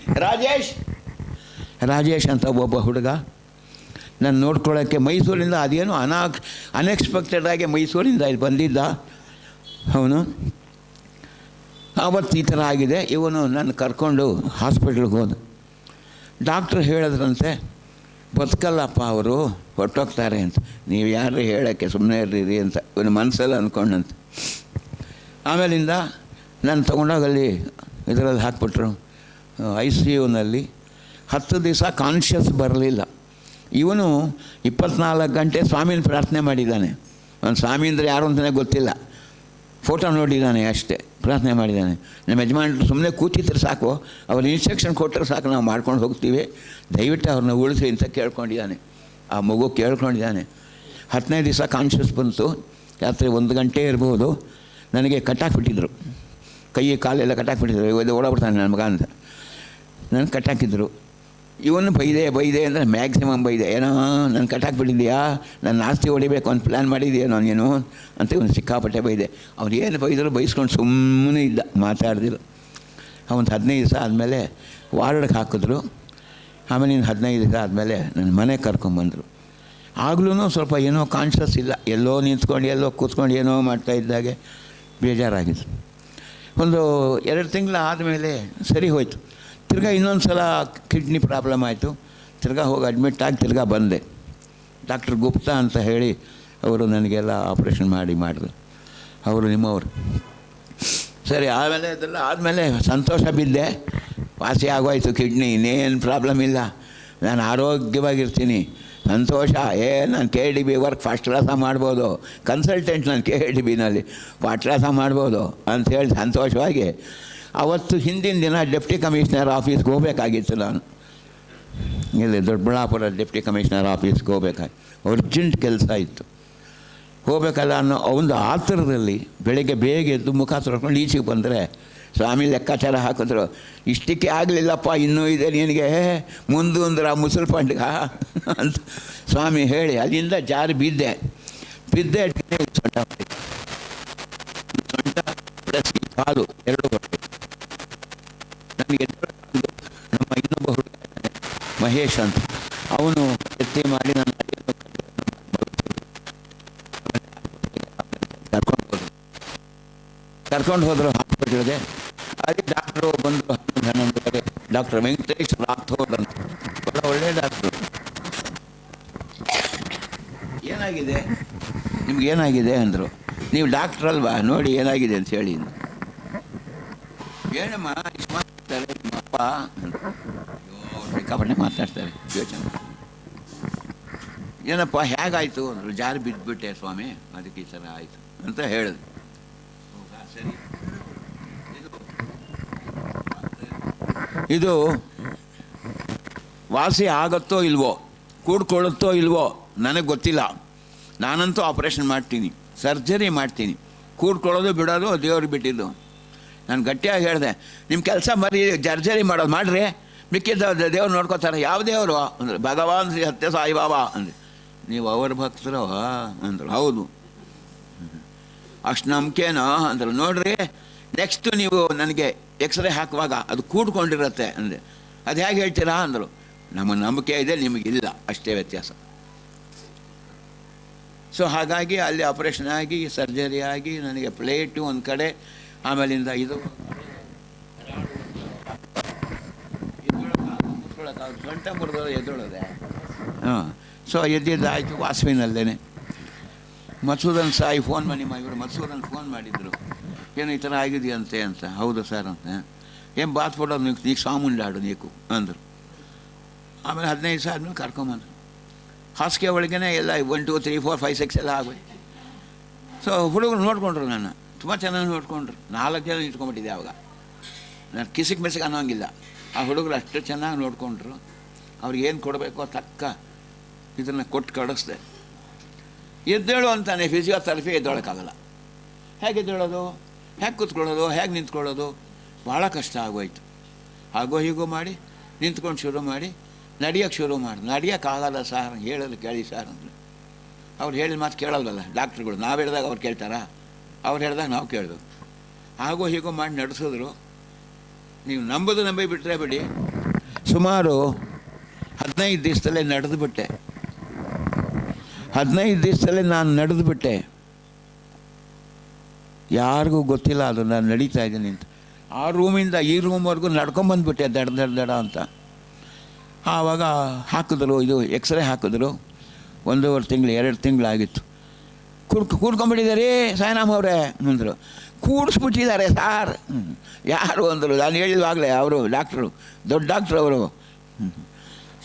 ರಾಜೇಶ್ ಅಂತ ಒಬ್ಬ ಹುಡುಗ ನಾನು ನೋಡ್ಕೊಳ್ಳೋಕ್ಕೆ ಮೈಸೂರಿಂದ, ಅದೇನು ಅನ್ಎಕ್ಸ್ಪೆಕ್ಟೆಡಾಗಿ ಮೈಸೂರಿಂದ ಇಲ್ಲಿ ಬಂದಿದ್ದ ಅವನು. ಆವತ್ತು ಈ ಥರ ಆಗಿದೆ. ಇವನು ನನ್ನ ಕರ್ಕೊಂಡು ಹಾಸ್ಪಿಟ್ಲಿಗೆ ಹೋದ. ಡಾಕ್ಟ್ರು ಹೇಳಿದ್ರಂತೆ, ಬದುಕಲ್ಲಪ್ಪ ಅವರು, ಹೊರಟೋಗ್ತಾರೆ ಅಂತ. ನೀವು ಯಾರು ಹೇಳೋಕ್ಕೆ ಸುಮ್ಮನೆ ಇರ್ರಿ ಅಂತ ಇವನು ಮನಸ್ಸಲ್ಲಿ ಅಂದ್ಕೊಂಡಂತೆ. ಆಮೇಲಿಂದ ನಾನು ತೊಗೊಂಡೋಗಲ್ಲಿ ಇದರಲ್ಲಿ ಹಾಕ್ಬಿಟ್ರು ICUನಲ್ಲಿ. 10 ದಿವಸ ಕಾನ್ಷಿಯಸ್ ಬರಲಿಲ್ಲ. ಇವನು 24 ಗಂಟೆ ಸ್ವಾಮಿನ ಪ್ರಾರ್ಥನೆ ಮಾಡಿದ್ದಾನೆ. ಅವನು ಸ್ವಾಮಿ ಅಂದರೆ ಯಾರು ಅಂತಲೇ ಗೊತ್ತಿಲ್ಲ, ಫೋಟೋ ನೋಡಿದ್ದಾನೆ ಅಷ್ಟೇ, ಪ್ರಾರ್ಥನೆ ಮಾಡಿದ್ದಾನೆ. ನಮ್ಮ ಯಜಮಾನರು ಸುಮ್ಮನೆ ಕೂತಿದ್ರೆ ಸಾಕು, ಅವ್ರು ಇನ್ಸ್ಟ್ರಕ್ಷನ್ ಕೊಟ್ಟರೆ ಸಾಕು, ನಾವು ಮಾಡ್ಕೊಂಡು ಹೋಗ್ತೀವಿ, ದಯವಿಟ್ಟು ಅವ್ರನ್ನ ಉಳಿಸಿ ಅಂತ ಕೇಳ್ಕೊಂಡಿದ್ದಾನೆ. ಆ ಮಗು ಕೇಳ್ಕೊಂಡಿದ್ದಾನೆ. 10ನೇ ದಿವಸ ಕಾನ್ಷಿಯಸ್ ಬಂತು. ರಾತ್ರಿ 1 ಗಂಟೆ ಇರ್ಬೋದು. ನನಗೆ ಕಟ್ಟಾಕ್ಬಿಟ್ಟಿದ್ರು, ಕೈ ಕಾಲೆಲ್ಲ ಕಟ್ಟಾಕ್ಬಿಟ್ಟಿದ್ರು. ಇದು ಓಡಾಡ್ಬಿಡ್ತಾನೆ ನನ್ನ ಮಗ ಅಂತ. ನನಗೆ ಕಟ್ಟಾಕಿದ್ರು. ಇವನು ಬೈದೆ ಅಂದರೆ ಮ್ಯಾಕ್ಸಿಮಮ್ ಬೈದೆ. ಏನೋ ನನ್ನ ಕಟ್ಟಾಕ್ಬಿಟ್ಟಿದ್ಯಾ, ನನ್ನ ಆಸ್ತಿ ಹೊಡಿಬೇಕು ಅಂತ ಪ್ಲ್ಯಾನ್ ಮಾಡಿದ್ಯೇನೋ ನೀನು ಅಂತ ಇವನು ಸಿಕ್ಕಾಪಟ್ಟೆ ಬೈದೆ. ಅವ್ನು ಏನು ಬೈದರು ಬೈಸ್ಕೊಂಡು ಸುಮ್ಮನೆ ಇದ್ದ, ಮಾತಾಡ್ದಿಲ್ಲ. ಅವನು 15 ದಿವಸ ಆದಮೇಲೆ ವಾರ್ಡ್ಗೆ ಹಾಕಿದ್ರು. ಆಮೇಲೆ ಇನ್ನು 15 ದಿವಸ ಆದಮೇಲೆ ನನ್ನ ಮನೆಗೆ ಕರ್ಕೊಂಬಂದರು. ಆಗ್ಲೂ ಸ್ವಲ್ಪ ಏನೋ ಕಾನ್ಷಿಯಸ್ ಇಲ್ಲ, ಎಲ್ಲೋ ನಿಂತ್ಕೊಂಡು ಎಲ್ಲೋ ಕೂತ್ಕೊಂಡು ಏನೋ ಮಾಡ್ತಾಯಿದ್ದಾಗೆ ಬೇಜಾರಾಗಿತ್ತು. ಒಂದು 2 ತಿಂಗಳು ಆದಮೇಲೆ ಸರಿ ಹೋಯ್ತು. ತಿರ್ಗಾ ಇನ್ನೊಂದು ಸಲ ಕಿಡ್ನಿ ಪ್ರಾಬ್ಲಮ್ ಆಯಿತು. ತಿರ್ಗಾ ಹೋಗಿ ಅಡ್ಮಿಟ್ ಆಗಿ ತಿರ್ಗಾ ಬಂದೆ. ಡಾಕ್ಟರ್ ಗುಪ್ತಾ ಅಂತ ಹೇಳಿ ಅವರು ನನಗೆಲ್ಲ ಆಪ್ರೇಷನ್ ಮಾಡಿದ್ರು. ಅವರು ನಿಮ್ಮವರು. ಸರಿ, ಆಮೇಲೆ ಅದೆಲ್ಲ ಆದಮೇಲೆ ಸಂತೋಷ ಬಿದ್ದೆ. ವಾಸಿ ಆಗೋಯ್ತು ಕಿಡ್ನಿ, ಇನ್ನೇನು ಪ್ರಾಬ್ಲಮ್ ಇಲ್ಲ, ನಾನು ಆರೋಗ್ಯವಾಗಿರ್ತೀನಿ, ಸಂತೋಷ. ನಾನು KDB ವರ್ಕ್ ಫಸ್ಟ್ ಕ್ಲಾಸ ಮಾಡ್ಬೋದು, ಕನ್ಸಲ್ಟೆಂಟ್ ನಾನು KDBನಲ್ಲಿ ಫಸ್ಟ್ ಕ್ಲಾಸ ಮಾಡ್ಬೋದು ಅಂಥೇಳಿ ಸಂತೋಷವಾಗಿ ಅವತ್ತು ಹಿಂದಿನ ದಿನ ಡೆಪ್ಟಿ ಕಮಿಷನರ್ ಆಫೀಸ್ಗೆ ಹೋಗಬೇಕಾಗಿತ್ತು. ನಾನು ಇಲ್ಲಿ ದೊಡ್ಡಬಳ್ಳಾಪುರ ಡೆಪ್ಟಿ ಕಮಿಷನರ್ ಆಫೀಸ್ಗೆ ಹೋಗ್ಬೇಕಾಗಿ ಅರ್ಜೆಂಟ್ ಕೆಲಸ ಇತ್ತು. ಹೋಗ್ಬೇಕಲ್ಲ ಅನ್ನೋ ಒಂದು ಆತುರದಲ್ಲಿ ಬೆಳಗ್ಗೆ ಬೇಗ ಎದ್ದು ಮುಖ ತೊಳ್ಕೊಂಡು ಈಚೆಗೆ ಬಂದರೆ ಸ್ವಾಮಿ ಲೆಕ್ಕಾಚಾರ ಹಾಕಿದ್ರು. ಇಷ್ಟಕ್ಕೆ ಆಗಲಿಲ್ಲಪ್ಪ, ಇನ್ನೂ ಇದೆ ನಿನಗೆ ಮುಂದೆ ಅಂದ್ರೆ ಆ ಮುಸಲ್ ಪಂಡ್ಗ ಅಂತ ಸ್ವಾಮಿ ಹೇಳಿ ಅಲ್ಲಿಂದ ಜಾರಿ ಬಿದ್ದೆ ಸೊಂಟ ಪ್ಲಸ್ ಕಾಲು 2 ಹೊಟ್ಟೆ. ನನಗೆ ನಮ್ಮ ಇನ್ನೊಬ್ಬ ಹುಡುಗ ಮಹೇಶ್ ಅಂತ, ಅವನು ಎತ್ತಿ ಮಾಡಿ ನನ್ನ ಕರ್ಕೊಂಡು ಹೋದರು ಹಾಸ್ಪಿಟಲ್ಗೆ. ಅಲ್ಲಿ ಡಾಕ್ಟ್ರು ಬಂದರು 11 ಡಾಕ್ಟರ್ ವೆಂಕಟೇಶ್ ರಾಥೋಡ್ ಅಂತ, ಒಳ್ಳೆ ಡಾಕ್ಟ್ರು. ಏನಾಗಿದೆ ನಿಮ್ಗೆ, ಏನಾಗಿದೆ ಅಂದರು. ನೀವು ಡಾಕ್ಟ್ರ್ ಅಲ್ವಾ, ನೋಡಿ ಏನಾಗಿದೆ ಅಂತ ಹೇಳಿ. ಏನಮ್ಮ ಇಷ್ಟು ಮಾತಾಡ್ತಾರೆ ನಿಮ್ಮ ಅಪ್ಪ ಸಿಕ್ಕಾಪಟ್ಟೆ ಮಾತಾಡ್ತಾರೆ. ಯೋಚನೆ ಏನಪ್ಪ ಹೇಗಾಯಿತು ಅಂದರು. ಜಾರಿ ಬಿದ್ದುಬಿಟ್ಟೆ ಸ್ವಾಮಿ, ಅದಕ್ಕೆ ಈ ಥರ ಆಯಿತು ಅಂತ ಹೇಳಿದ್ರು. ಸರಿ, ಇದು ವಾಸಿ ಆಗುತ್ತೋ ಇಲ್ವೋ, ಕೂಡ್ಕೊಳ್ಳುತ್ತೋ ಇಲ್ವೋ ನನಗೆ ಗೊತ್ತಿಲ್ಲ. ನಾನಂತೂ ಆಪ್ರೇಷನ್ ಮಾಡ್ತೀನಿ, ಸರ್ಜರಿ ಮಾಡ್ತೀನಿ. ಕೂಡ್ಕೊಳ್ಳೋದು ಬಿಡೋದು ದೇವ್ರಿಗೆ ಬಿಟ್ಟಿದ್ದು. ನಾನು ಗಟ್ಟಿಯಾಗಿ ಹೇಳಿದೆ, ನಿಮ್ಮ ಕೆಲಸ ಮರಿ ಸರ್ಜರಿ ಮಾಡೋದು ಮಾಡಿರಿ, ಮಿಕ್ಕಿದ್ದ ದೇವ್ರು ನೋಡ್ಕೋತಾರೆ. ಯಾವ ದೇವರು ಅಂದರೆ ಭಗವಾನ್ ಶ್ರೀ ಸತ್ಯ ಸಾಯಿಬಾಬಾ ಅಂದರೆ. ನೀವು ಅವ್ರ ಭಕ್ತರು ಅಂದರು. ಹೌದು, ಅಷ್ಟು ನಂಬಿಕೆನೋ ಅಂದರು. ನೋಡ್ರಿ, ನೆಕ್ಸ್ಟು ನೀವು ನನಗೆ ಎಕ್ಸ್ರೇ ಹಾಕುವಾಗ ಅದು ಕೂಡ್ಕೊಂಡಿರುತ್ತೆ ಅಂದೆ. ಅದು ಹೇಗೆ ಹೇಳ್ತೀರಾ ಅಂದರು. ನಮ್ಮ ನಂಬಿಕೆ ಇದೆ, ನಿಮಗಿಲ್ಲ, ಅಷ್ಟೇ ವ್ಯತ್ಯಾಸ. ಸೊ ಹಾಗಾಗಿ ಅಲ್ಲಿ ಆಪ್ರೇಷನ್ ಆಗಿ ಸರ್ಜರಿ ಆಗಿ ನನಗೆ ಪ್ಲೇಟು ಒಂದು ಕಡೆ, ಆಮೇಲಿಂದ ಇದು ಸೊಂಟ ಮುರಿದೋದು ಎದ್ದೊಳದೆ. ಸೊ ಎದ್ದಿದ್ದಾಯಿತು ವಾಸವಿನಲ್ಲೇ. ಮಸೂದನ್ ಸಾಯಿ ಫೋನ್ ಮಾಡಿ ಇವರು ಮಸೂದನ್ ಫೋನ್ ಮಾಡಿದರು, ಏನು ಈ ಥರ ಆಗಿದೆಯಂತೆ ಅಂತ. ಹೌದು ಸರ್ ಅಂತ. ಏನು ಬಾತ್ಬಿಡೋದು ನೀನು ಸಾಮುಂಡಾಡು ನೀಕು ಅಂದರು. ಆಮೇಲೆ 15 ದಿವಸ ಆದಮೇಲೆ ಕರ್ಕೊಂಬಂದರು. ಹಾಸಿಗೆ ಒಳಗೇ ಎಲ್ಲ 1 2 3 4 5 6 ಎಲ್ಲ ಆಗೋಯ್ತು. ಸೊ ಹುಡುಗರು ನೋಡಿಕೊಂಡ್ರು, ನನ್ನ ತುಂಬ ಚೆನ್ನಾಗಿ ನೋಡಿಕೊಂಡ್ರು. 4 ಜನ ಇಟ್ಕೊಂಡ್ಬಿಟ್ಟಿದ್ದೆ ಆವಾಗ. ನಾನು ಕಿಸಿಕ್ ಮಿಸಿಗೆ ಅನ್ನೋಂಗಿಲ್ಲ. ಆ ಹುಡುಗರು ಅಷ್ಟು ಚೆನ್ನಾಗಿ ನೋಡಿಕೊಂಡ್ರು. ಅವ್ರಿಗೆ ಏನು ಕೊಡಬೇಕೋ ತಕ್ಕ ಇದನ್ನು ಕೊಟ್ಟು ಕಳಿಸ್ದೆ. ಎದ್ದೇಳು ಅಂತಾನೆ ಫಿಸಿಯೋಥೆರಪಿ, ಎದ್ದೇಳೋಕ್ಕಾಗಲ್ಲ. ಹೇಗೆ ಎದ್ದೇಳೋದು, ಹೇಗೆ ಕೂತ್ಕೊಳ್ಳೋದು, ಹೇಗೆ ನಿಂತ್ಕೊಳ್ಳೋದು, ಭಾಳ ಕಷ್ಟ ಆಗೋಯ್ತು. ಹಾಗೋ ಹೀಗೋ ಮಾಡಿ ನಿಂತ್ಕೊಂಡು ಶುರು ಮಾಡಿ ನಡಿಯೋಕ್ಕೆ ಶುರು ಮಾಡಿ. ನಡಿಯೋಕ್ಕಾಗಲ್ಲ ಸಾರ್, ಹೇಳೋದು ಕೇಳಿ ಸಾರ್ ಅಂದರೆ. ಅವ್ರು ಹೇಳಿದ ಮಾತು ಕೇಳೋಲ್ವಲ್ಲ ಡಾಕ್ಟ್ರುಗಳು. ನಾವು ಹೇಳಿದಾಗ ಅವ್ರು ಕೇಳ್ತಾರಾ? ಅವ್ರು ಹೇಳಿದಾಗ ನಾವು ಕೇಳಬೇಕು. ಹಾಗೋ ಹೀಗೋ ಮಾಡಿ ನಡೆಸಿದ್ರು. ನೀವು ನಂಬಿ ಬಿಟ್ಟರೆ ಬಿಡಿ, ಸುಮಾರು 15 ದಿವಸದಲ್ಲೇ ನಡೆದುಬಿಟ್ಟೆ. 15 ದಿವಸದಲ್ಲೇ ನಾನು ನಡೆದುಬಿಟ್ಟೆ. ಯಾರಿಗೂ ಗೊತ್ತಿಲ್ಲ ಅದು ನಾನು ನಡೀತಾ ಇದ್ದೀನಿ ಅಂತ. ಆ ರೂಮಿಂದ ಈ ರೂಮ್ವರೆಗೂ ನಡ್ಕೊಂಬಂದುಬಿಟ್ಟೆ, ದಡ ಅಂತ. ಆವಾಗ ಹಾಕಿದ್ರು, ಇದು ಎಕ್ಸ್ರೇ ಹಾಕಿದ್ರು. 1.5 ತಿಂಗಳು 2 ತಿಂಗಳಾಗಿತ್ತು. ಕೂಡ್ಕೊಂಬಿಟ್ಟಿದ್ದಾರೆ ಸಾಯಿನಾಮ್ ಅವರೇ ಅಂದರು. ಕೂಡಿಸ್ಬಿಟ್ಟಿದ್ದಾರೆ ಸಾರ್. ಯಾರು ಅಂದರು. ನಾನು ಹೇಳಿದ್ವಾಗಲೇ ಅವರು ಡಾಕ್ಟ್ರು, ದೊಡ್ಡ ಡಾಕ್ಟ್ರು ಅವರು.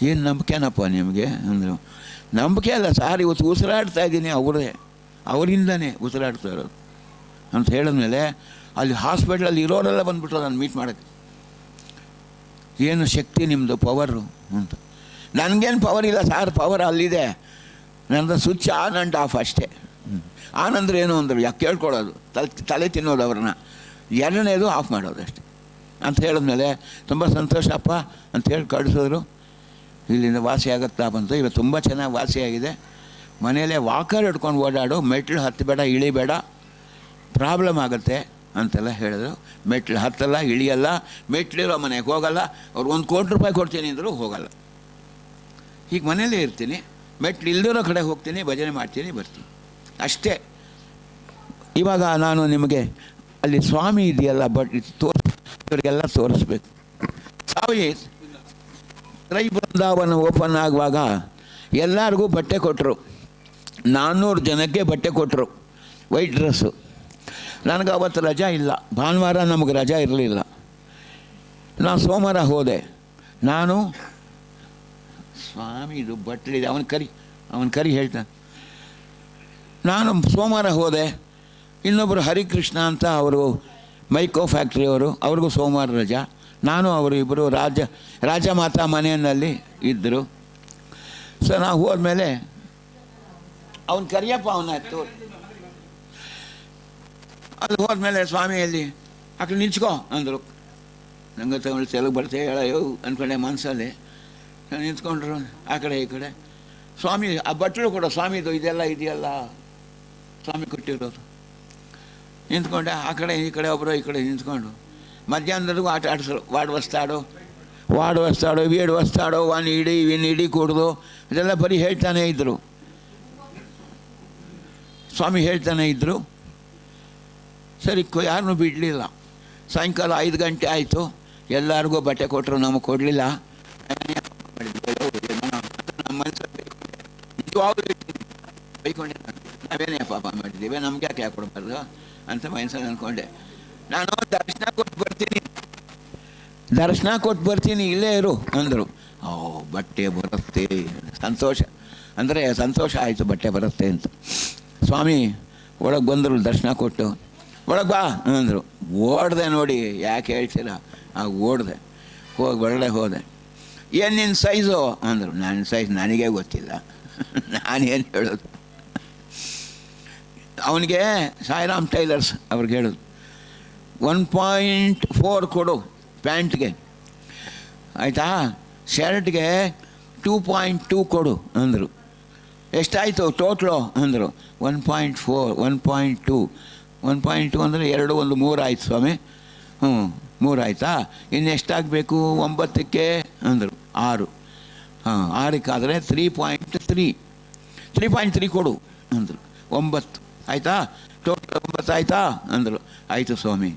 ಏನು ನಂಬಿಕೆನಪ್ಪ ನಿಮಗೆ ಅಂದರು. ನಂಬಿಕೆ ಅಲ್ಲ ಸಾರ್, ಇವತ್ತು ಉಸಿರಾಡ್ತಾ ಇದ್ದೀನಿ ಅವರಿಂದನೇ ಉಸಿರಾಡ್ತಾ ಇರೋದು ಅಂತ ಹೇಳಿದ್ಮೇಲೆ ಅಲ್ಲಿ ಹಾಸ್ಪಿಟ್ಲಲ್ಲಿ ಇರೋರೆಲ್ಲ ಬಂದುಬಿಟ್ರು ನಾನು ಮೀಟ್ ಮಾಡೋಕ್ಕೆ. ಏನು ಶಕ್ತಿ ನಿಮ್ಮದು, ಪವರು ಅಂತ. ನನಗೇನು ಪವರ್ ಇಲ್ಲ ಸಾರ್, ಪವರ್ ಅಲ್ಲಿದೆ. ನನ್ನದು ಸ್ವಿಚ್ ಆನ್ ಆ್ಯಂಡ್ ಆಫ್ ಅಷ್ಟೇ. ಆನ್ ಅಂದರೆ ಏನು ಅಂದರು, ಯಾಕೆ ಕೇಳ್ಕೊಳ್ಳೋದು, ತಲೆ ತಿನ್ನೋದು ಅವ್ರನ್ನ. 2ನೇದು ಆಫ್ ಮಾಡೋದು ಅಷ್ಟೆ ಅಂತ ಹೇಳಿದ್ಮೇಲೆ ತುಂಬ ಸಂತೋಷಪ್ಪ ಅಂತ ಹೇಳಿ ಕಳಿಸಿದ್ರು. ಇಲ್ಲಿಂದ ವಾಸಿ ಆಗುತ್ತಾ ಬಂತು. ಇವತ್ತು ತುಂಬ ಚೆನ್ನಾಗಿ ವಾಸಿಯಾಗಿದೆ. ಮನೆಯಲ್ಲೇ ವಾಕರ್ ಹಿಡ್ಕೊಂಡು ಓಡಾಡು, ಮೆಟ್ಲು ಹತ್ತಬೇಡ, ಇಳಿಬೇಡ, ಪ್ರಾಬ್ಲಮ್ ಆಗುತ್ತೆ ಅಂತೆಲ್ಲ ಹೇಳಿದ್ರು. ಮೆಟ್ಲು ಹತ್ತಲ್ಲ, ಇಳಿಯಲ್ಲ, ಮೆಟ್ಲಿರೋ ಮನೆಗೆ ಹೋಗಲ್ಲ. ಅವ್ರು 1 ಕೋಟಿ ರೂಪಾಯಿ ಕೊಡ್ತೀನಿ ಅಂದರೂ ಹೋಗಲ್ಲ. ಈಗ ಮನೇಲೇ ಇರ್ತೀನಿ, ಮೆಟ್ಲು ಇಲ್ದಿರೋ ಕಡೆ ಹೋಗ್ತೀನಿ, ಭಜನೆ ಮಾಡ್ತೀನಿ, ಬರ್ತೀನಿ ಅಷ್ಟೇ. ಇವಾಗ ನಾನು ನಿಮಗೆ ಅಲ್ಲಿ ಸ್ವಾಮಿ ಇದೆಯಲ್ಲ, ಇವರಿಗೆಲ್ಲ ತೋರಿಸ್ಬೇಕು. ಸ್ವಾಮಿ ತ್ರೈ ಬೃಂದಾವನ ಓಪನ್ ಆಗುವಾಗ ಎಲ್ಲರಿಗೂ ಬಟ್ಟೆ ಕೊಟ್ಟರು. 400 ಜನಕ್ಕೆ ಬಟ್ಟೆ ಕೊಟ್ಟರು, ವೈಟ್ ಡ್ರೆಸ್ಸು. ನನಗೆ ಅವತ್ತು ರಜಾ ಇಲ್ಲ, ಭಾನುವಾರ ನಮಗೆ ರಜಾ ಇರಲಿಲ್ಲ. ನಾನು ಸೋಮವಾರ ಹೋದೆ. ನಾನು ಸ್ವಾಮಿ ಇದು ಬಟ್ಟಲಿದೆ, ಅವನ ಕರಿ ಹೇಳ್ತಾನೆ. ನಾನು ಸೋಮವಾರ ಹೋದೆ. ಇನ್ನೊಬ್ಬರು ಹರಿಕೃಷ್ಣ ಅಂತ ಅವರು ಮೈಕೋ ಫ್ಯಾಕ್ಟ್ರಿಯವರು, ಅವ್ರಿಗೂ ಸೋಮವಾರ ರಜಾ. ನಾನು ಅವರು ಇಬ್ಬರು ರಾಜ ಮಾತಾ ಮನೆಯಲ್ಲಿ ಇದ್ದರು. ಸೊ ನಾವು ಹೋದ್ಮೇಲೆ ಅವನು ಕರಿಯಪ್ಪ, ಅವನಾಯ್ತು. ಅಲ್ಲಿ ಹೋದ್ಮೇಲೆ ಸ್ವಾಮಿಯಲ್ಲಿ ಆ ಕಡೆ ನಿಂಚ್ಕೋ ಅಂದರು. ನಂಗೆ ತಗೊಂಡು ತೆಲುಗು ಬರ್ತೆ ಹೇಳೋ ಅಂದ್ಕೊಂಡೆ ಮನಸ್ಸಲ್ಲಿ. ನಿಂತ್ಕೊಂಡ್ರು ಆ ಕಡೆ ಈ ಕಡೆ. ಸ್ವಾಮಿ ಆ ಬಟ್ಟಲು ಕೂಡ ಸ್ವಾಮಿದು ಇದೆಲ್ಲ ಇದೆಯಲ್ಲ, ಸ್ವಾಮಿ ಕೊಟ್ಟಿರೋದು. ನಿಂತ್ಕೊಂಡೆ, ಆ ಕಡೆ ಈ ಕಡೆ ಒಬ್ಬರು ಈ ಕಡೆ ನಿಂತ್ಕೊಂಡು ಮಧ್ಯಾಹ್ನದವರೆಗೂ ಆಟ ಆಡಿಸರು. ವಾರ್ಡ್ ವಸ್ತಾಡು, ವೀಡು ವಸ್ತಾಡು, ಒನ್ ಇಡಿ ಕೂಡ್ದು, ಇದೆಲ್ಲ ಬರೀ ಹೇಳ್ತಾನೇ ಇದ್ದರು. ಸ್ವಾಮಿ ಹೇಳ್ತಾನೆ ಇದ್ದರು. ಸರಿ, ಯಾರನ್ನೂ ಬಿಡಲಿಲ್ಲ. ಸಾಯಂಕಾಲ 5 ಗಂಟೆ ಆಯಿತು. ಎಲ್ಲರಿಗೂ ಬಟ್ಟೆ ಕೊಟ್ಟರು, ನಮಗೆ ಕೊಡಲಿಲ್ಲ. ನಮ್ಮ ಮನಸ್ಸಲ್ಲಿ ನಿಜವಾಗ್ಲೂ ಬೈಕೊಂಡೆ. ನಾವೇನೇ ಪಾಪ ಮಾಡಿದ್ದೀವಿ, ನಮ್ಗೆ ಯಾಕೆ ಕೊಡಬಾರ್ದು ಅಂತ ಮನಸ್ಸಲ್ಲಿ ಅಂದ್ಕೊಂಡೆ. ನಾನು ದರ್ಶನ ಕೊಟ್ಟು ಬರ್ತೀನಿ, ಇಲ್ಲೇ ಇರು ಅಂದರು. ಬಟ್ಟೆ ಬರುತ್ತೆ, ಸಂತೋಷ ಆಯಿತು, ಬಟ್ಟೆ ಬರುತ್ತೆ ಅಂತ. ಸ್ವಾಮಿ ಒಳಗೆ ಬಂದರು, ದರ್ಶನ ಕೊಟ್ಟು ಒಳಗೆ ಬಾ ಅಂದರು. ಓಡಿದೆ ನೋಡಿ, ಯಾಕೆ ಹೇಳ್ತೀರ, ಓಡಿದೆ. ಒಳಗಡೆ ಹೋದೆ. ಏನು ನಿನ್ನ ಸೈಜು ಅಂದರು. ನನ್ನ ಸೈಜ್ ನನಗೇ ಗೊತ್ತಿಲ್ಲ, ನಾನೇನು ಹೇಳೋದು. ಅವನಿಗೆ ಸಾಯಿರಾಮ್ ಟೈಲರ್ಸ್ ಅವ್ರಿಗೆ ಹೇಳೋದು, 1.4 ಕೊಡು ಪ್ಯಾಂಟ್ಗೆ, ಆಯಿತಾ, ಶರ್ಟ್ಗೆ 2.2 ಕೊಡು ಅಂದರು. ಎಷ್ಟಾಯಿತು ಟೋಟ್ಲು ಅಂದರು. 1.4 1.2 1.2 ಅಂದರೆ 2 1 3 ಆಯಿತು ಸ್ವಾಮಿ. 3 ಆಯಿತಾ, ಇನ್ನು ಎಷ್ಟಾಗಬೇಕು 9ಕ್ಕೆ ಅಂದರು. 6 6ಕ್ಕಾದರೆ 3.3 ಕೊಡು ಅಂದರು. 9 ಆಯಿತಾ, ಟೋಟಲ್ 9 ಆಯಿತಾ ಅಂದರು. ಆಯಿತು ಸ್ವಾಮಿ.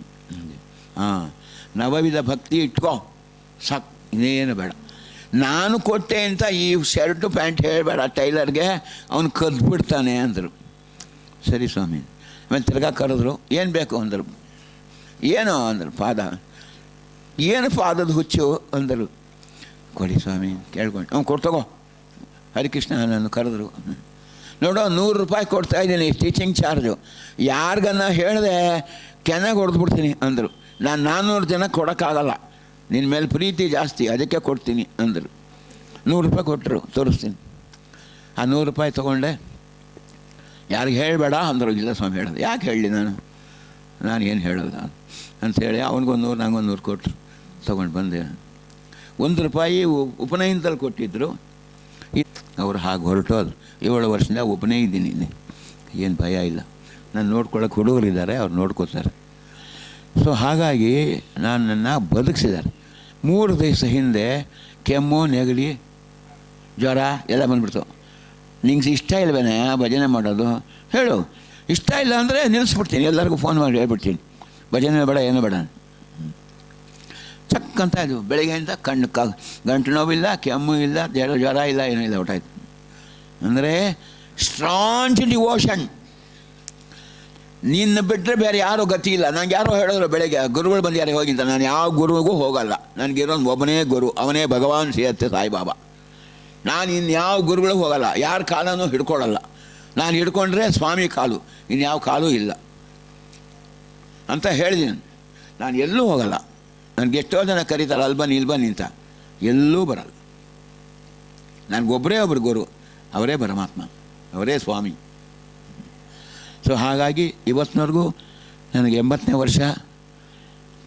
ನವವಿಧ ಭಕ್ತಿ ಇಟ್ಕೋ ಸಾಕು, ಇನ್ನೇನು ಬೇಡ. ನಾನು ಕೊಟ್ಟೆ ಅಂತ ಈ ಶರ್ಟು ಪ್ಯಾಂಟ್ ಹೇಳಬೇಡ ಟೈಲರ್ಗೆ, ಅವನು ಕದ್ಬಿಡ್ತಾನೆ ಅಂದರು. ಸರಿ ಸ್ವಾಮಿ. ಆಮೇಲೆ ತಿರ್ಗಾ ಕರೆದ್ರು. ಏನು ಬೇಕು ಅಂದರು. ಏನು ಅಂದರು. ಏನು ಪಾದದ ಹುಚ್ಚು ಅಂದರು. ಕೊಡಿ ಸ್ವಾಮಿ ಕೇಳ್ಕೊಂಡು. ಅವ್ನು ಕೊಡ್ತಗೋ. ಹರಿಕೃಷ್ಣ ನಾನು ಕರೆದ್ರು. ನೋಡೋ 100 ರೂಪಾಯಿ ಕೊಡ್ತಾಯಿದ್ದೀನಿ ಸ್ಟಿಚಿಂಗ್ ಚಾರ್ಜು, ಯಾರಿಗನ್ನ ಹೇಳಿದೆ ಕೆನಾಗಿ ಹೊಡೆದ್ಬಿಡ್ತೀನಿ ಅಂದರು. ನಾನು 400 ಜನ ಕೊಡೋಕ್ಕಾಗಲ್ಲ, ನಿನ್ನ ಮೇಲೆ ಪ್ರೀತಿ ಜಾಸ್ತಿ, ಅದಕ್ಕೆ ಕೊಡ್ತೀನಿ ಅಂದರು. 100 ರೂಪಾಯಿ ಕೊಟ್ಟರು, ತೋರಿಸ್ತೀನಿ. ಆ 100 ರೂಪಾಯಿ ತೊಗೊಂಡೆ. ಯಾರಿಗೆ ಹೇಳಬೇಡ ಅಂದರು. ಇಲ್ಲ ಸ್ವಾಮಿ ಹೇಳೋದು. ಯಾಕೆ ಹೇಳಲಿ ನಾನು ಏನು ಹೇಳೋದು ಅಂಥೇಳಿ ಅವನಿಗೊಂದು 100 ನನಗೊಂದು 100 ಕೊಟ್ಟರು. ತೊಗೊಂಡು ಬಂದೆ. 1 ರೂಪಾಯಿ ಉಪನಯನದಲ್ಲಿ ಕೊಟ್ಟಿದ್ದರು. ಅವರು ಹಾಗೆ ಹೊರಟೋದು. 7 ವರ್ಷದಿಂದ ಒಬ್ಬನೇ ಇದ್ದೀನಿ, ಏನು ಭಯ ಇಲ್ಲ. ನಾನು ನೋಡ್ಕೊಳ್ಳೋಕೆ ಹುಡುಗರಿದ್ದಾರೆ, ಅವ್ರು ನೋಡ್ಕೋತಾರೆ. ಸೊ ಹಾಗಾಗಿ ನನ್ನನ್ನು ಬದುಕಿಸಿದ್ದಾರೆ. 3 ದಿವಸ ಹಿಂದೆ ಕೆಮ್ಮು, ನೆಗಡಿ, ಜ್ವರ ಎಲ್ಲ ಬಂದುಬಿಡ್ತು. ನಿಂಗೆ ಇಷ್ಟ ಇಲ್ವೇನೆ ಭಜನೆ ಮಾಡೋದು ಹೇಳು. ಇಷ್ಟ ಇಲ್ಲ ಅಂದರೆ ನಿಲ್ಲಿಸ್ಬಿಡ್ತೀನಿ, ಎಲ್ಲರಿಗೂ ಫೋನ್ ಮಾಡಿ ಹೇಳ್ಬಿಡ್ತೀನಿ, ಭಜನೆ ಬೇಡ ಏನೂ ಬೇಡ. ಚಕ್ಕಂತ ಇದು ಬೆಳಗ್ಗೆಯಿಂದ ಗಂಟು ನೋವಿಲ್ಲ, ಕೆಮ್ಮು ಇಲ್ಲ, ಜ್ವರ ಇಲ್ಲ, ಏನೂ ಇಲ್ಲ, ಹೊಟ್ಟಾಯ್ತು. ಅಂದರೆ ಸ್ಟ್ರಾಂಗ್ ಡಿವೋಷನ್. ನಿನ್ನ ಬಿಟ್ಟರೆ ಬೇರೆ ಯಾರೂ ಗತಿ ಇಲ್ಲ. ನನಗೆ ಯಾರೋ ಹೇಳಿದ್ರು ಬೆಳಗ್ಗೆ, ಗುರುಗಳು ಬಂದು ಯಾರಿಗೆ ಹೋಗಿಂತ. ನಾನು ಯಾವ ಗುರುವಿಗೂ ಹೋಗಲ್ಲ, ನನಗಿರೋನು ಒಬ್ಬನೇ ಗುರು, ಅವನೇ ಭಗವಾನ್ ಶ್ರೀಹತ್ಯೆ ಸಾಯಿಬಾಬಾ. ನಾನು ಇನ್ಯಾವ ಗುರುಗಳಿಗೂ ಹೋಗಲ್ಲ, ಯಾರ ಕಾಲನೂ ಹಿಡ್ಕೊಳ್ಳಲ್ಲ. ನಾನು ಹಿಡ್ಕೊಂಡ್ರೆ ಸ್ವಾಮಿ ಕಾಲು, ಇನ್ಯಾವ ಕಾಲೂ ಇಲ್ಲ ಅಂತ ಹೇಳಿದ್ದೀನಿ. ನಾನು ಎಲ್ಲೂ ಹೋಗಲ್ಲ. ನನಗೆ ಎಷ್ಟೋ ಜನ ಕರೀತಾರೆ ಅಲ್ಬನಿ ಅಂತ, ಎಲ್ಲೂ ಬರಲ್ಲ. ನನಗೊಬ್ಬರೇ ಒಬ್ಬರು ಗುರು, ಅವರೇ ಪರಮಾತ್ಮ, ಅವರೇ ಸ್ವಾಮಿ. ಸೊ ಹಾಗಾಗಿ ಇವತ್ತಿನವರೆಗೂ ನನಗೆ 80ನೇ ವರ್ಷ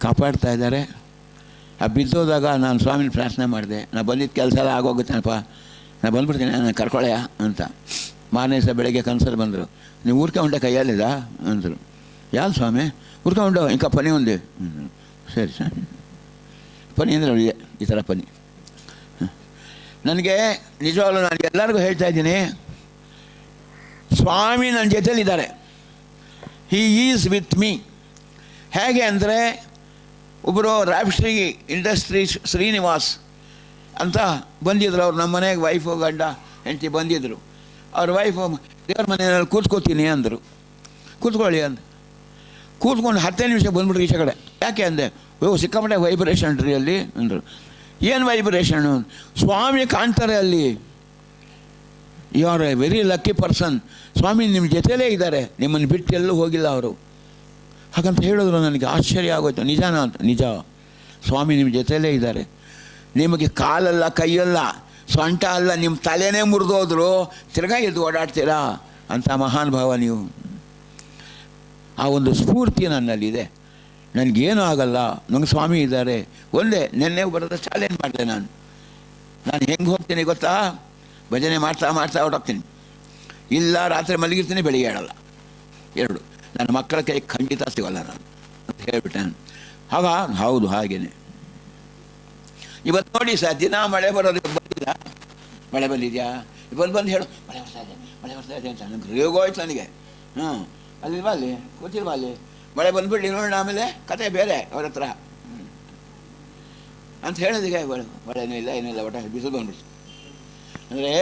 ಕಾಪಾಡ್ತಾ ಇದ್ದಾರೆ. ಆ ಬಿದ್ದೋದಾಗ ನಾನು ಸ್ವಾಮಿನ ಪ್ರಾರ್ಥನೆ ಮಾಡಿದೆ, ನಾ ಬಂದಿದ್ದ ಕೆಲಸ ಎಲ್ಲ ಆಗೋಗುತ್ತೇನಪ್ಪ, ನಾ ಬಂದ್ಬಿಡ್ತೀನಿ, ನಾನು ಕರ್ಕೊಳ್ಳೆಯ ಅಂತ. ಮಾರನೇ ದಿವಸ ಬೆಳಗ್ಗೆ ಕನಸಲ್ಲಿ ಬಂದರು, ನೀವು ಊರ್ಕೊಂಡೆ ಕೈಯಲ್ಲಿದ ಅಂದರು. ಯಾರು ಸ್ವಾಮಿ? ಊರ್ಕೊಂಡು ಇಂಕ ಪನಿ ఉంది. ಸರಿ ಸರ್, ಪನಿ ಅಂದರೆ ಅವಳಿಗೆ ಈ ಥರ ಪನಿ. ನನಗೆ ನಿಜವಾಗ್ಲೂ ನಾನು ಎಲ್ಲರಿಗೂ ಹೇಳ್ತಾ ಇದ್ದೀನಿ, ಸ್ವಾಮಿ ನನ್ನ ಜೊತೆಲಿದ್ದಾರೆ. He is with me. ಹೇಗೆ ಅಂದರೆ, ಒಬ್ಬರು ರಾಪ್ಶ್ರೀ ಇಂಡಸ್ಟ್ರೀಸ್ ಶ್ರೀನಿವಾಸ್ ಅಂತ ಬಂದಿದ್ರು. ಅವ್ರು ನಮ್ಮ ಮನೆಗೆ ವೈಫು ಗಂಡ ಹೆಂಡತಿ ಬಂದಿದ್ದರು. ಅವ್ರ ವೈಫು ದೇವ್ರ ಮನೆಯಲ್ಲಿ ಕೂತ್ಕೋತೀನಿ ಅಂದರು. ಕೂತ್ಕೊಳ್ಳಿ ಅಂದ. ಕೂತ್ಕೊಂಡು 10 ನಿಮಿಷ ಬಂದ್ಬಿಟ್ರು ಈಚೆ ಕಡೆ. ಯಾಕೆ ಅಂದೆ, ಸಿಕ್ಕಾಪಟ್ಟೆ ವೈಬ್ರೇಷನ್ ರೀ ಅಲ್ಲಿ ಅಂದರು. ಏನು ವೈಬ್ರೇಷನ್ನು? ಸ್ವಾಮಿ ಕಾಣ್ತಾರೆ ಅಲ್ಲಿ. You are a very lucky person. Swami ನಿಮ್ಮ ಜೊತೆಲೇ ಇದ್ದಾರೆ, ನಿಮ್ಮನ್ನು ಬಿಟ್ಟು ಎಲ್ಲೂ ಹೋಗಿಲ್ಲ ಅವರು. ಹಾಗಂತ ಹೇಳಿದ್ರು. ನನಗೆ ಆಶ್ಚರ್ಯ ಆಗೋಯ್ತು. ನಿಜಾನ ಅಂತ? ನಿಜ, ಸ್ವಾಮಿ ನಿಮ್ಮ ಜೊತೆಲೇ ಇದ್ದಾರೆ. ನಿಮಗೆ ಕಾಲಲ್ಲ, ಕೈಯಲ್ಲ, ಸೊಂಟ ಅಲ್ಲ, ನಿಮ್ಮ ತಲೆನೇ ಮುರಿದೋದ್ರು ತಿರ್ಗಾ ಎದ್ದು ಓಡಾಡ್ತೀರಾ ಅಂತ ಮಹಾನ್ ಭಾವ ನೀವು. ಆ ಒಂದು ಸ್ಫೂರ್ತಿ ನನ್ನಲ್ಲಿದೆ. ನನಗೇನೂ ಆಗಲ್ಲ, ನಂಗೆ ಸ್ವಾಮಿ ಇದ್ದಾರೆ. ಒಂದೇ ನೆನ್ನೆ ಬರೋದು ಚಾಲೆಂಜ್ ಮಾಡಿದೆ ನಾನು ಹೆಂಗೆ ಹೋಗ್ತೀನಿ ಗೊತ್ತಾ? ಭಜನೆ ಮಾಡ್ತಾ ಮಾಡ್ತಾ ಹೊರಟೋಗ್ತೀನಿ. ಇಲ್ಲ ರಾತ್ರಿ ಮಲಗಿರ್ತೀನಿ, ಬೆಳಿಗ್ಗೆ ಹೇಳಲ್ಲ. 2 ನನ್ನ ಮಕ್ಕಳ ಕೈ ಖಂಡಿತ ಸಿಗೋಲ್ಲ ನಾನು ಅಂತ ಹೇಳಿಬಿಟ್ಟೆ ನಾನು. ಹೌದು ಹಾಗೇನೆ. ಇವತ್ತು ನೋಡಿ ಸರ್, ದಿನ ಮಳೆ ಬರೋದು. ಬಂದಿಲ್ಲ, ಮಳೆ ಬಂದಿದೆಯಾ? ಬಂದು ಹೇಳು ಮಳೆ ಬರ್ತಾ ಇದೆ ಅಂತ. ನನಗೆ ರೇಗೋಯ್ತು ನನಗೆ. ಅಲ್ಲಿಲ್ವಾ, ಅಲ್ಲಿ ಗೊತ್ತಿಲ್ವಾ, ಅಲ್ಲಿ ಮಳೆ ಬಂದ್ಬಿಡ್ಲಿ ನೋಡೋಣ, ಆಮೇಲೆ ಕತೆ ಬೇರೆ ಅವ್ರ ಹತ್ರ ಅಂತ ಹೇಳೋದಿಗೆ. ಮಳೆನೂ ಇಲ್ಲ, ಏನಿಲ್ಲ, ಒಟ್ಟ ಬಿಸಿಲು ಬಂದ್ಬಿಡ್ತು. ಅಂದರೆ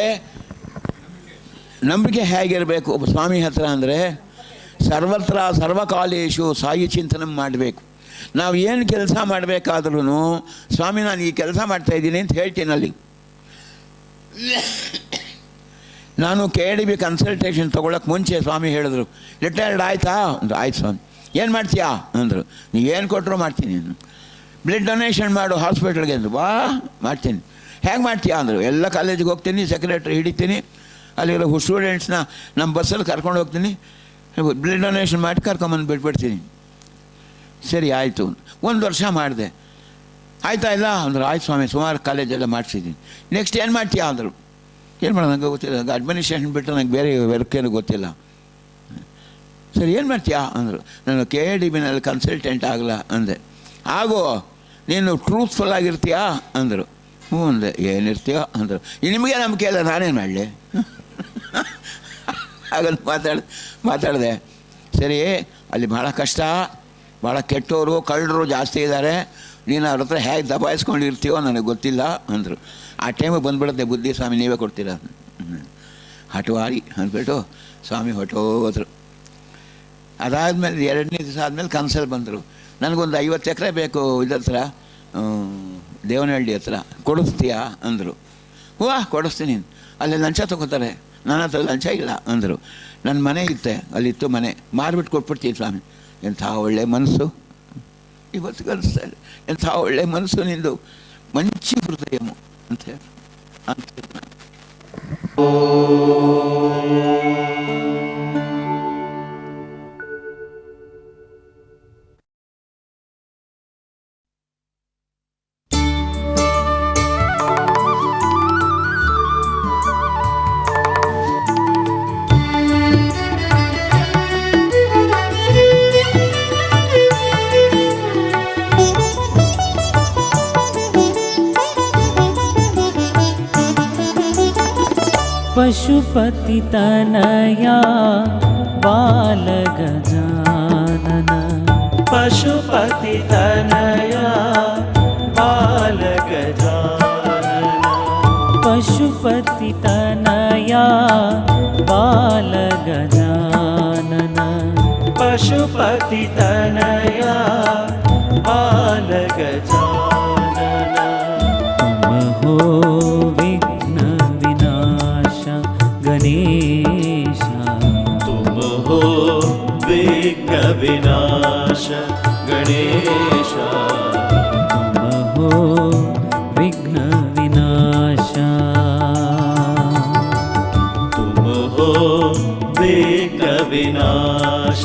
ನಂಬಿಕೆ ಹೇಗಿರಬೇಕು ಒಬ್ಬ ಸ್ವಾಮಿ ಹತ್ರ ಅಂದರೆ, ಸರ್ವತ್ರ ಸರ್ವಕಾಲೇಶು ಸಾಯಿ ಚಿಂತನೆ ಮಾಡಬೇಕು. ನಾವು ಏನು ಕೆಲಸ ಮಾಡಬೇಕಾದ್ರೂ ಸ್ವಾಮಿ ನಾನು ಈ ಕೆಲಸ ಮಾಡ್ತಾಯಿದ್ದೀನಿ ಅಂತ ಹೇಳ್ತೀನಿ ಅಲ್ಲಿ. ನಾನು KDB ಕನ್ಸಲ್ಟೇಷನ್ ತೊಗೊಳಕ್ಕೆ ಮುಂಚೆ ಸ್ವಾಮಿ ಹೇಳಿದ್ರು, ರಿಟೈರ್ಡ್ ಆಯಿತಾ ಅಂದರು. ಆಯ್ತು ಸ್ವಾಮಿ. ಏನು ಮಾಡ್ತೀಯಾ ಅಂದರು. ನೀವೇನು ಕೊಟ್ಟರು ಮಾಡ್ತೀನಿ. ಬ್ಲಡ್ ಡೊನೇಷನ್ ಮಾಡು ಹಾಸ್ಪಿಟ್ಲ್ಗೆ ಅಂದರು. ಮಾಡ್ತೀನಿ. ಹೇಗೆ ಮಾಡ್ತೀಯಾ ಅಂದರು. ಎಲ್ಲ ಕಾಲೇಜಿಗೆ ಹೋಗ್ತೀನಿ, ಸೆಕ್ರೆಟ್ರಿ ಹಿಡಿತೀನಿ, ಅಲ್ಲಿರೋ ಸ್ಟೂಡೆಂಟ್ಸ್ನ ನಮ್ಮ ಬಸ್ಸಲ್ಲಿ ಕರ್ಕೊಂಡು ಹೋಗ್ತೀನಿ, ಬ್ಲಡ್ ಡೊನೇಷನ್ ಮಾಡಿ ಕರ್ಕೊಂಬಂದು ಬಿಟ್ಬಿಡ್ತೀನಿ. ಸರಿ ಆಯಿತು. 1 ವರ್ಷ ಮಾಡಿದೆ. ಆಯ್ತಾ ಇಲ್ಲ ಅಂದರು. ಆಯ್ತು ಸ್ವಾಮಿ, ಸುಮಾರು ಕಾಲೇಜೆಲ್ಲ ಮಾಡಿಸಿದ್ದೀನಿ. ನೆಕ್ಸ್ಟ್ ಏನು ಮಾಡ್ತೀಯಾ ಅಂದರು. ಏನು ಮಾಡೋದು ನನಗೆ ಗೊತ್ತಿಲ್ಲ, ನನಗೆ ಅಡ್ಮಿನಿಸ್ಟ್ರೇಷನ್ ಬಿಟ್ಟರೆ ನನಗೆ ಬೇರೆ ವರ್ಕೇನು ಗೊತ್ತಿಲ್ಲ. ಸರಿ ಏನು ಮಾಡ್ತೀಯಾ ಅಂದರು. ನಾನು KDBನಲ್ಲಿ ಕನ್ಸಲ್ಟೆಂಟ್ ಆಗಲ್ಲ ಅಂದೆ. ಆಗೋ, ನೀನು ಟ್ರೂತ್ಫುಲ್ ಆಗಿರ್ತೀಯಾ ಅಂದರು. ಹ್ಞೂ ಅಂದೆ. ಏನಿರ್ತೀಯೋ ಅಂದರು. ನಿಮಗೆ ನಂಬಿಕೆ ಇಲ್ಲ, ನಾನೇನು ಮಾಡಲಿ ಹಾಗಂತ ಮಾತಾಡಿದೆ. ಸರಿ, ಅಲ್ಲಿ ಭಾಳ ಕಷ್ಟ, ಭಾಳ ಕೆಟ್ಟವರು ಕಳ್ಳರು ಜಾಸ್ತಿ ಇದ್ದಾರೆ, ನೀನು ಅವ್ರ ಹತ್ರ ಹೇಗೆ ದಬಾಯಿಸ್ಕೊಂಡಿರ್ತೀವೋ ನನಗೆ ಗೊತ್ತಿಲ್ಲ ಅಂದರು. ಆ ಟೈಮಿಗೆ ಬಂದುಬಿಡುತ್ತೆ ಬುದ್ಧಿ, ಸ್ವಾಮಿ ನೀವೇ ಕೊಡ್ತೀರಾ ಹಠವಾರಿ ಅಂದ್ಬಿಟ್ಟು ಸ್ವಾಮಿ ಹೊಟ್ಟೋದ್ರು. ಅದಾದಮೇಲೆ 2ನೇ ದಿವಸ ಆದಮೇಲೆ ಕನ್ಸಲ್ಲಿ ಬಂದರು. ನನಗೊಂದು 50 ಎಕರೆ ಬೇಕು ಇದ್ರ ಹತ್ರ, ದೇವನಹಳ್ಳಿ ಹತ್ರ, ಕೊಡಿಸ್ತೀಯಾ ಅಂದರು. ಕೊಡಿಸ್ತೀನಿ. ಅಲ್ಲಿ ಲಂಚ ತೊಗೋತಾರೆ, ನನ್ನ ಹತ್ರ ಲಂಚ ಇಲ್ಲ ಅಂದರು. ನನ್ನ ಮನೆ ಇತ್ತೆ, ಅಲ್ಲಿತ್ತು ಮನೆ, ಮಾರ್ಬಿಟ್ಟು ಕೊಟ್ಬಿಡ್ತೀನಿ ಸ್ವಾಮಿ. ಎಂಥ ಒಳ್ಳೆ ಮನಸ್ಸು ಇವತ್ತು ಕಲಿಸ್ತಾ ಇದೆ. ಎಂಥ ಒಳ್ಳೆ ಮನಸ್ಸು ನಿಂದು, ಮಂಚಿ ಹೃದಯಮು ಅಂತ ಹೇಳಿ पशुपति तनया बालगजानन पशुपति तनया बालगजानन पशुपति तनया बालगजानन पशुपति तनया बालगजानन तुम हो विघ्न विनाश गणेश तुम हो विघ्न विनाश गणेश तुम हो विघ्न विनाश तुम हो विघ्न विनाश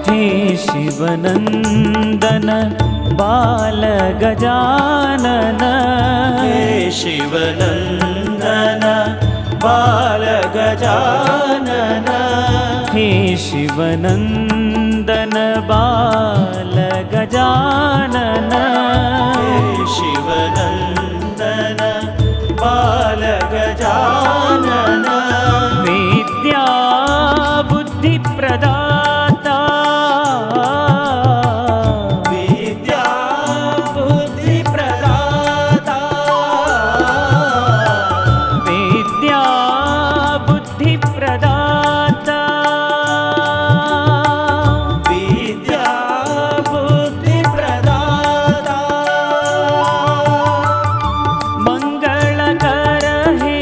हे शिवन शिवनन्दन बालगजानन हे शिवनन्दन बालगजानन हे शिवनन्दन बालगजानन हे शिवनन्दन बालगजानन विद्या बुद्धिप्रदाता विद्या बुद्धिप्रदाता विद्या बुद्धिप्रदाता विद्या बुद्धिप्रदाता मंगलकर हे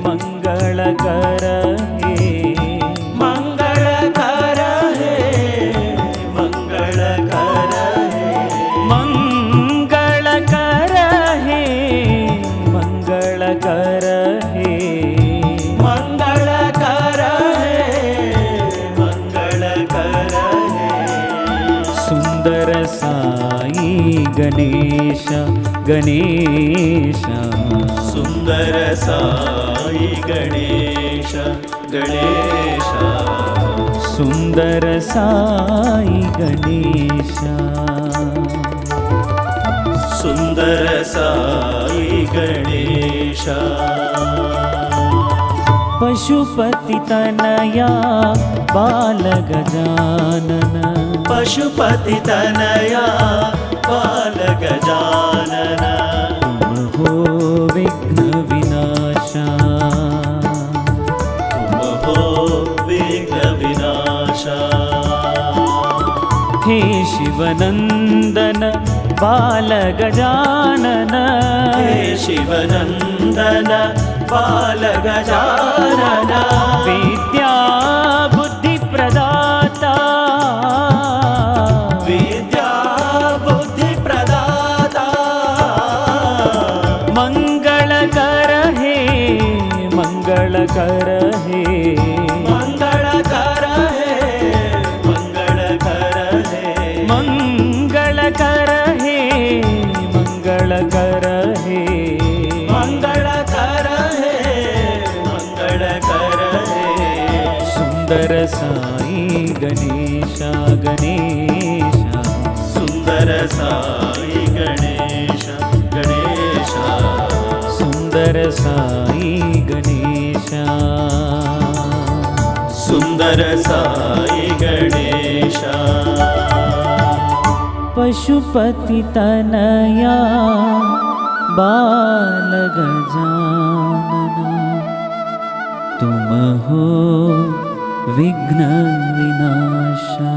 मंगलकर हे मंगलकर हे मंगलकर हे मंगलकर हे मंगलकर हे मंगलकर हे मंगलकर हे सुंदर साई गणेश गणेश सुंदर साई गणेश गणेश सुंदर साई गणेश सुंदर साई गणेश पशुपति तनया बाल गजानन पशुपति तनया बाल गजानन तुम हो विघ्न विनाशा तुम हो विघ्न विनाशा हे शिवनंदन बाल गजानन हे शिवनन्दन बाल गजानन विद्या बुद्धिप्रदाता विद्या बुद्धिप्रदाता मंगलकर हे मंगलकर हे मंगलकर हे मंगलकर हे मंगलकर हे मंगलकर हे मंगलकर हे मंगलकर हे सुंदर साई गणेश गणेश सुंदर साई गणेश गणेश सुंदर साई गणेश सुंदर साई गणेश पशुपति तनया बाल गजानन तुम हो विघ्न विनाशा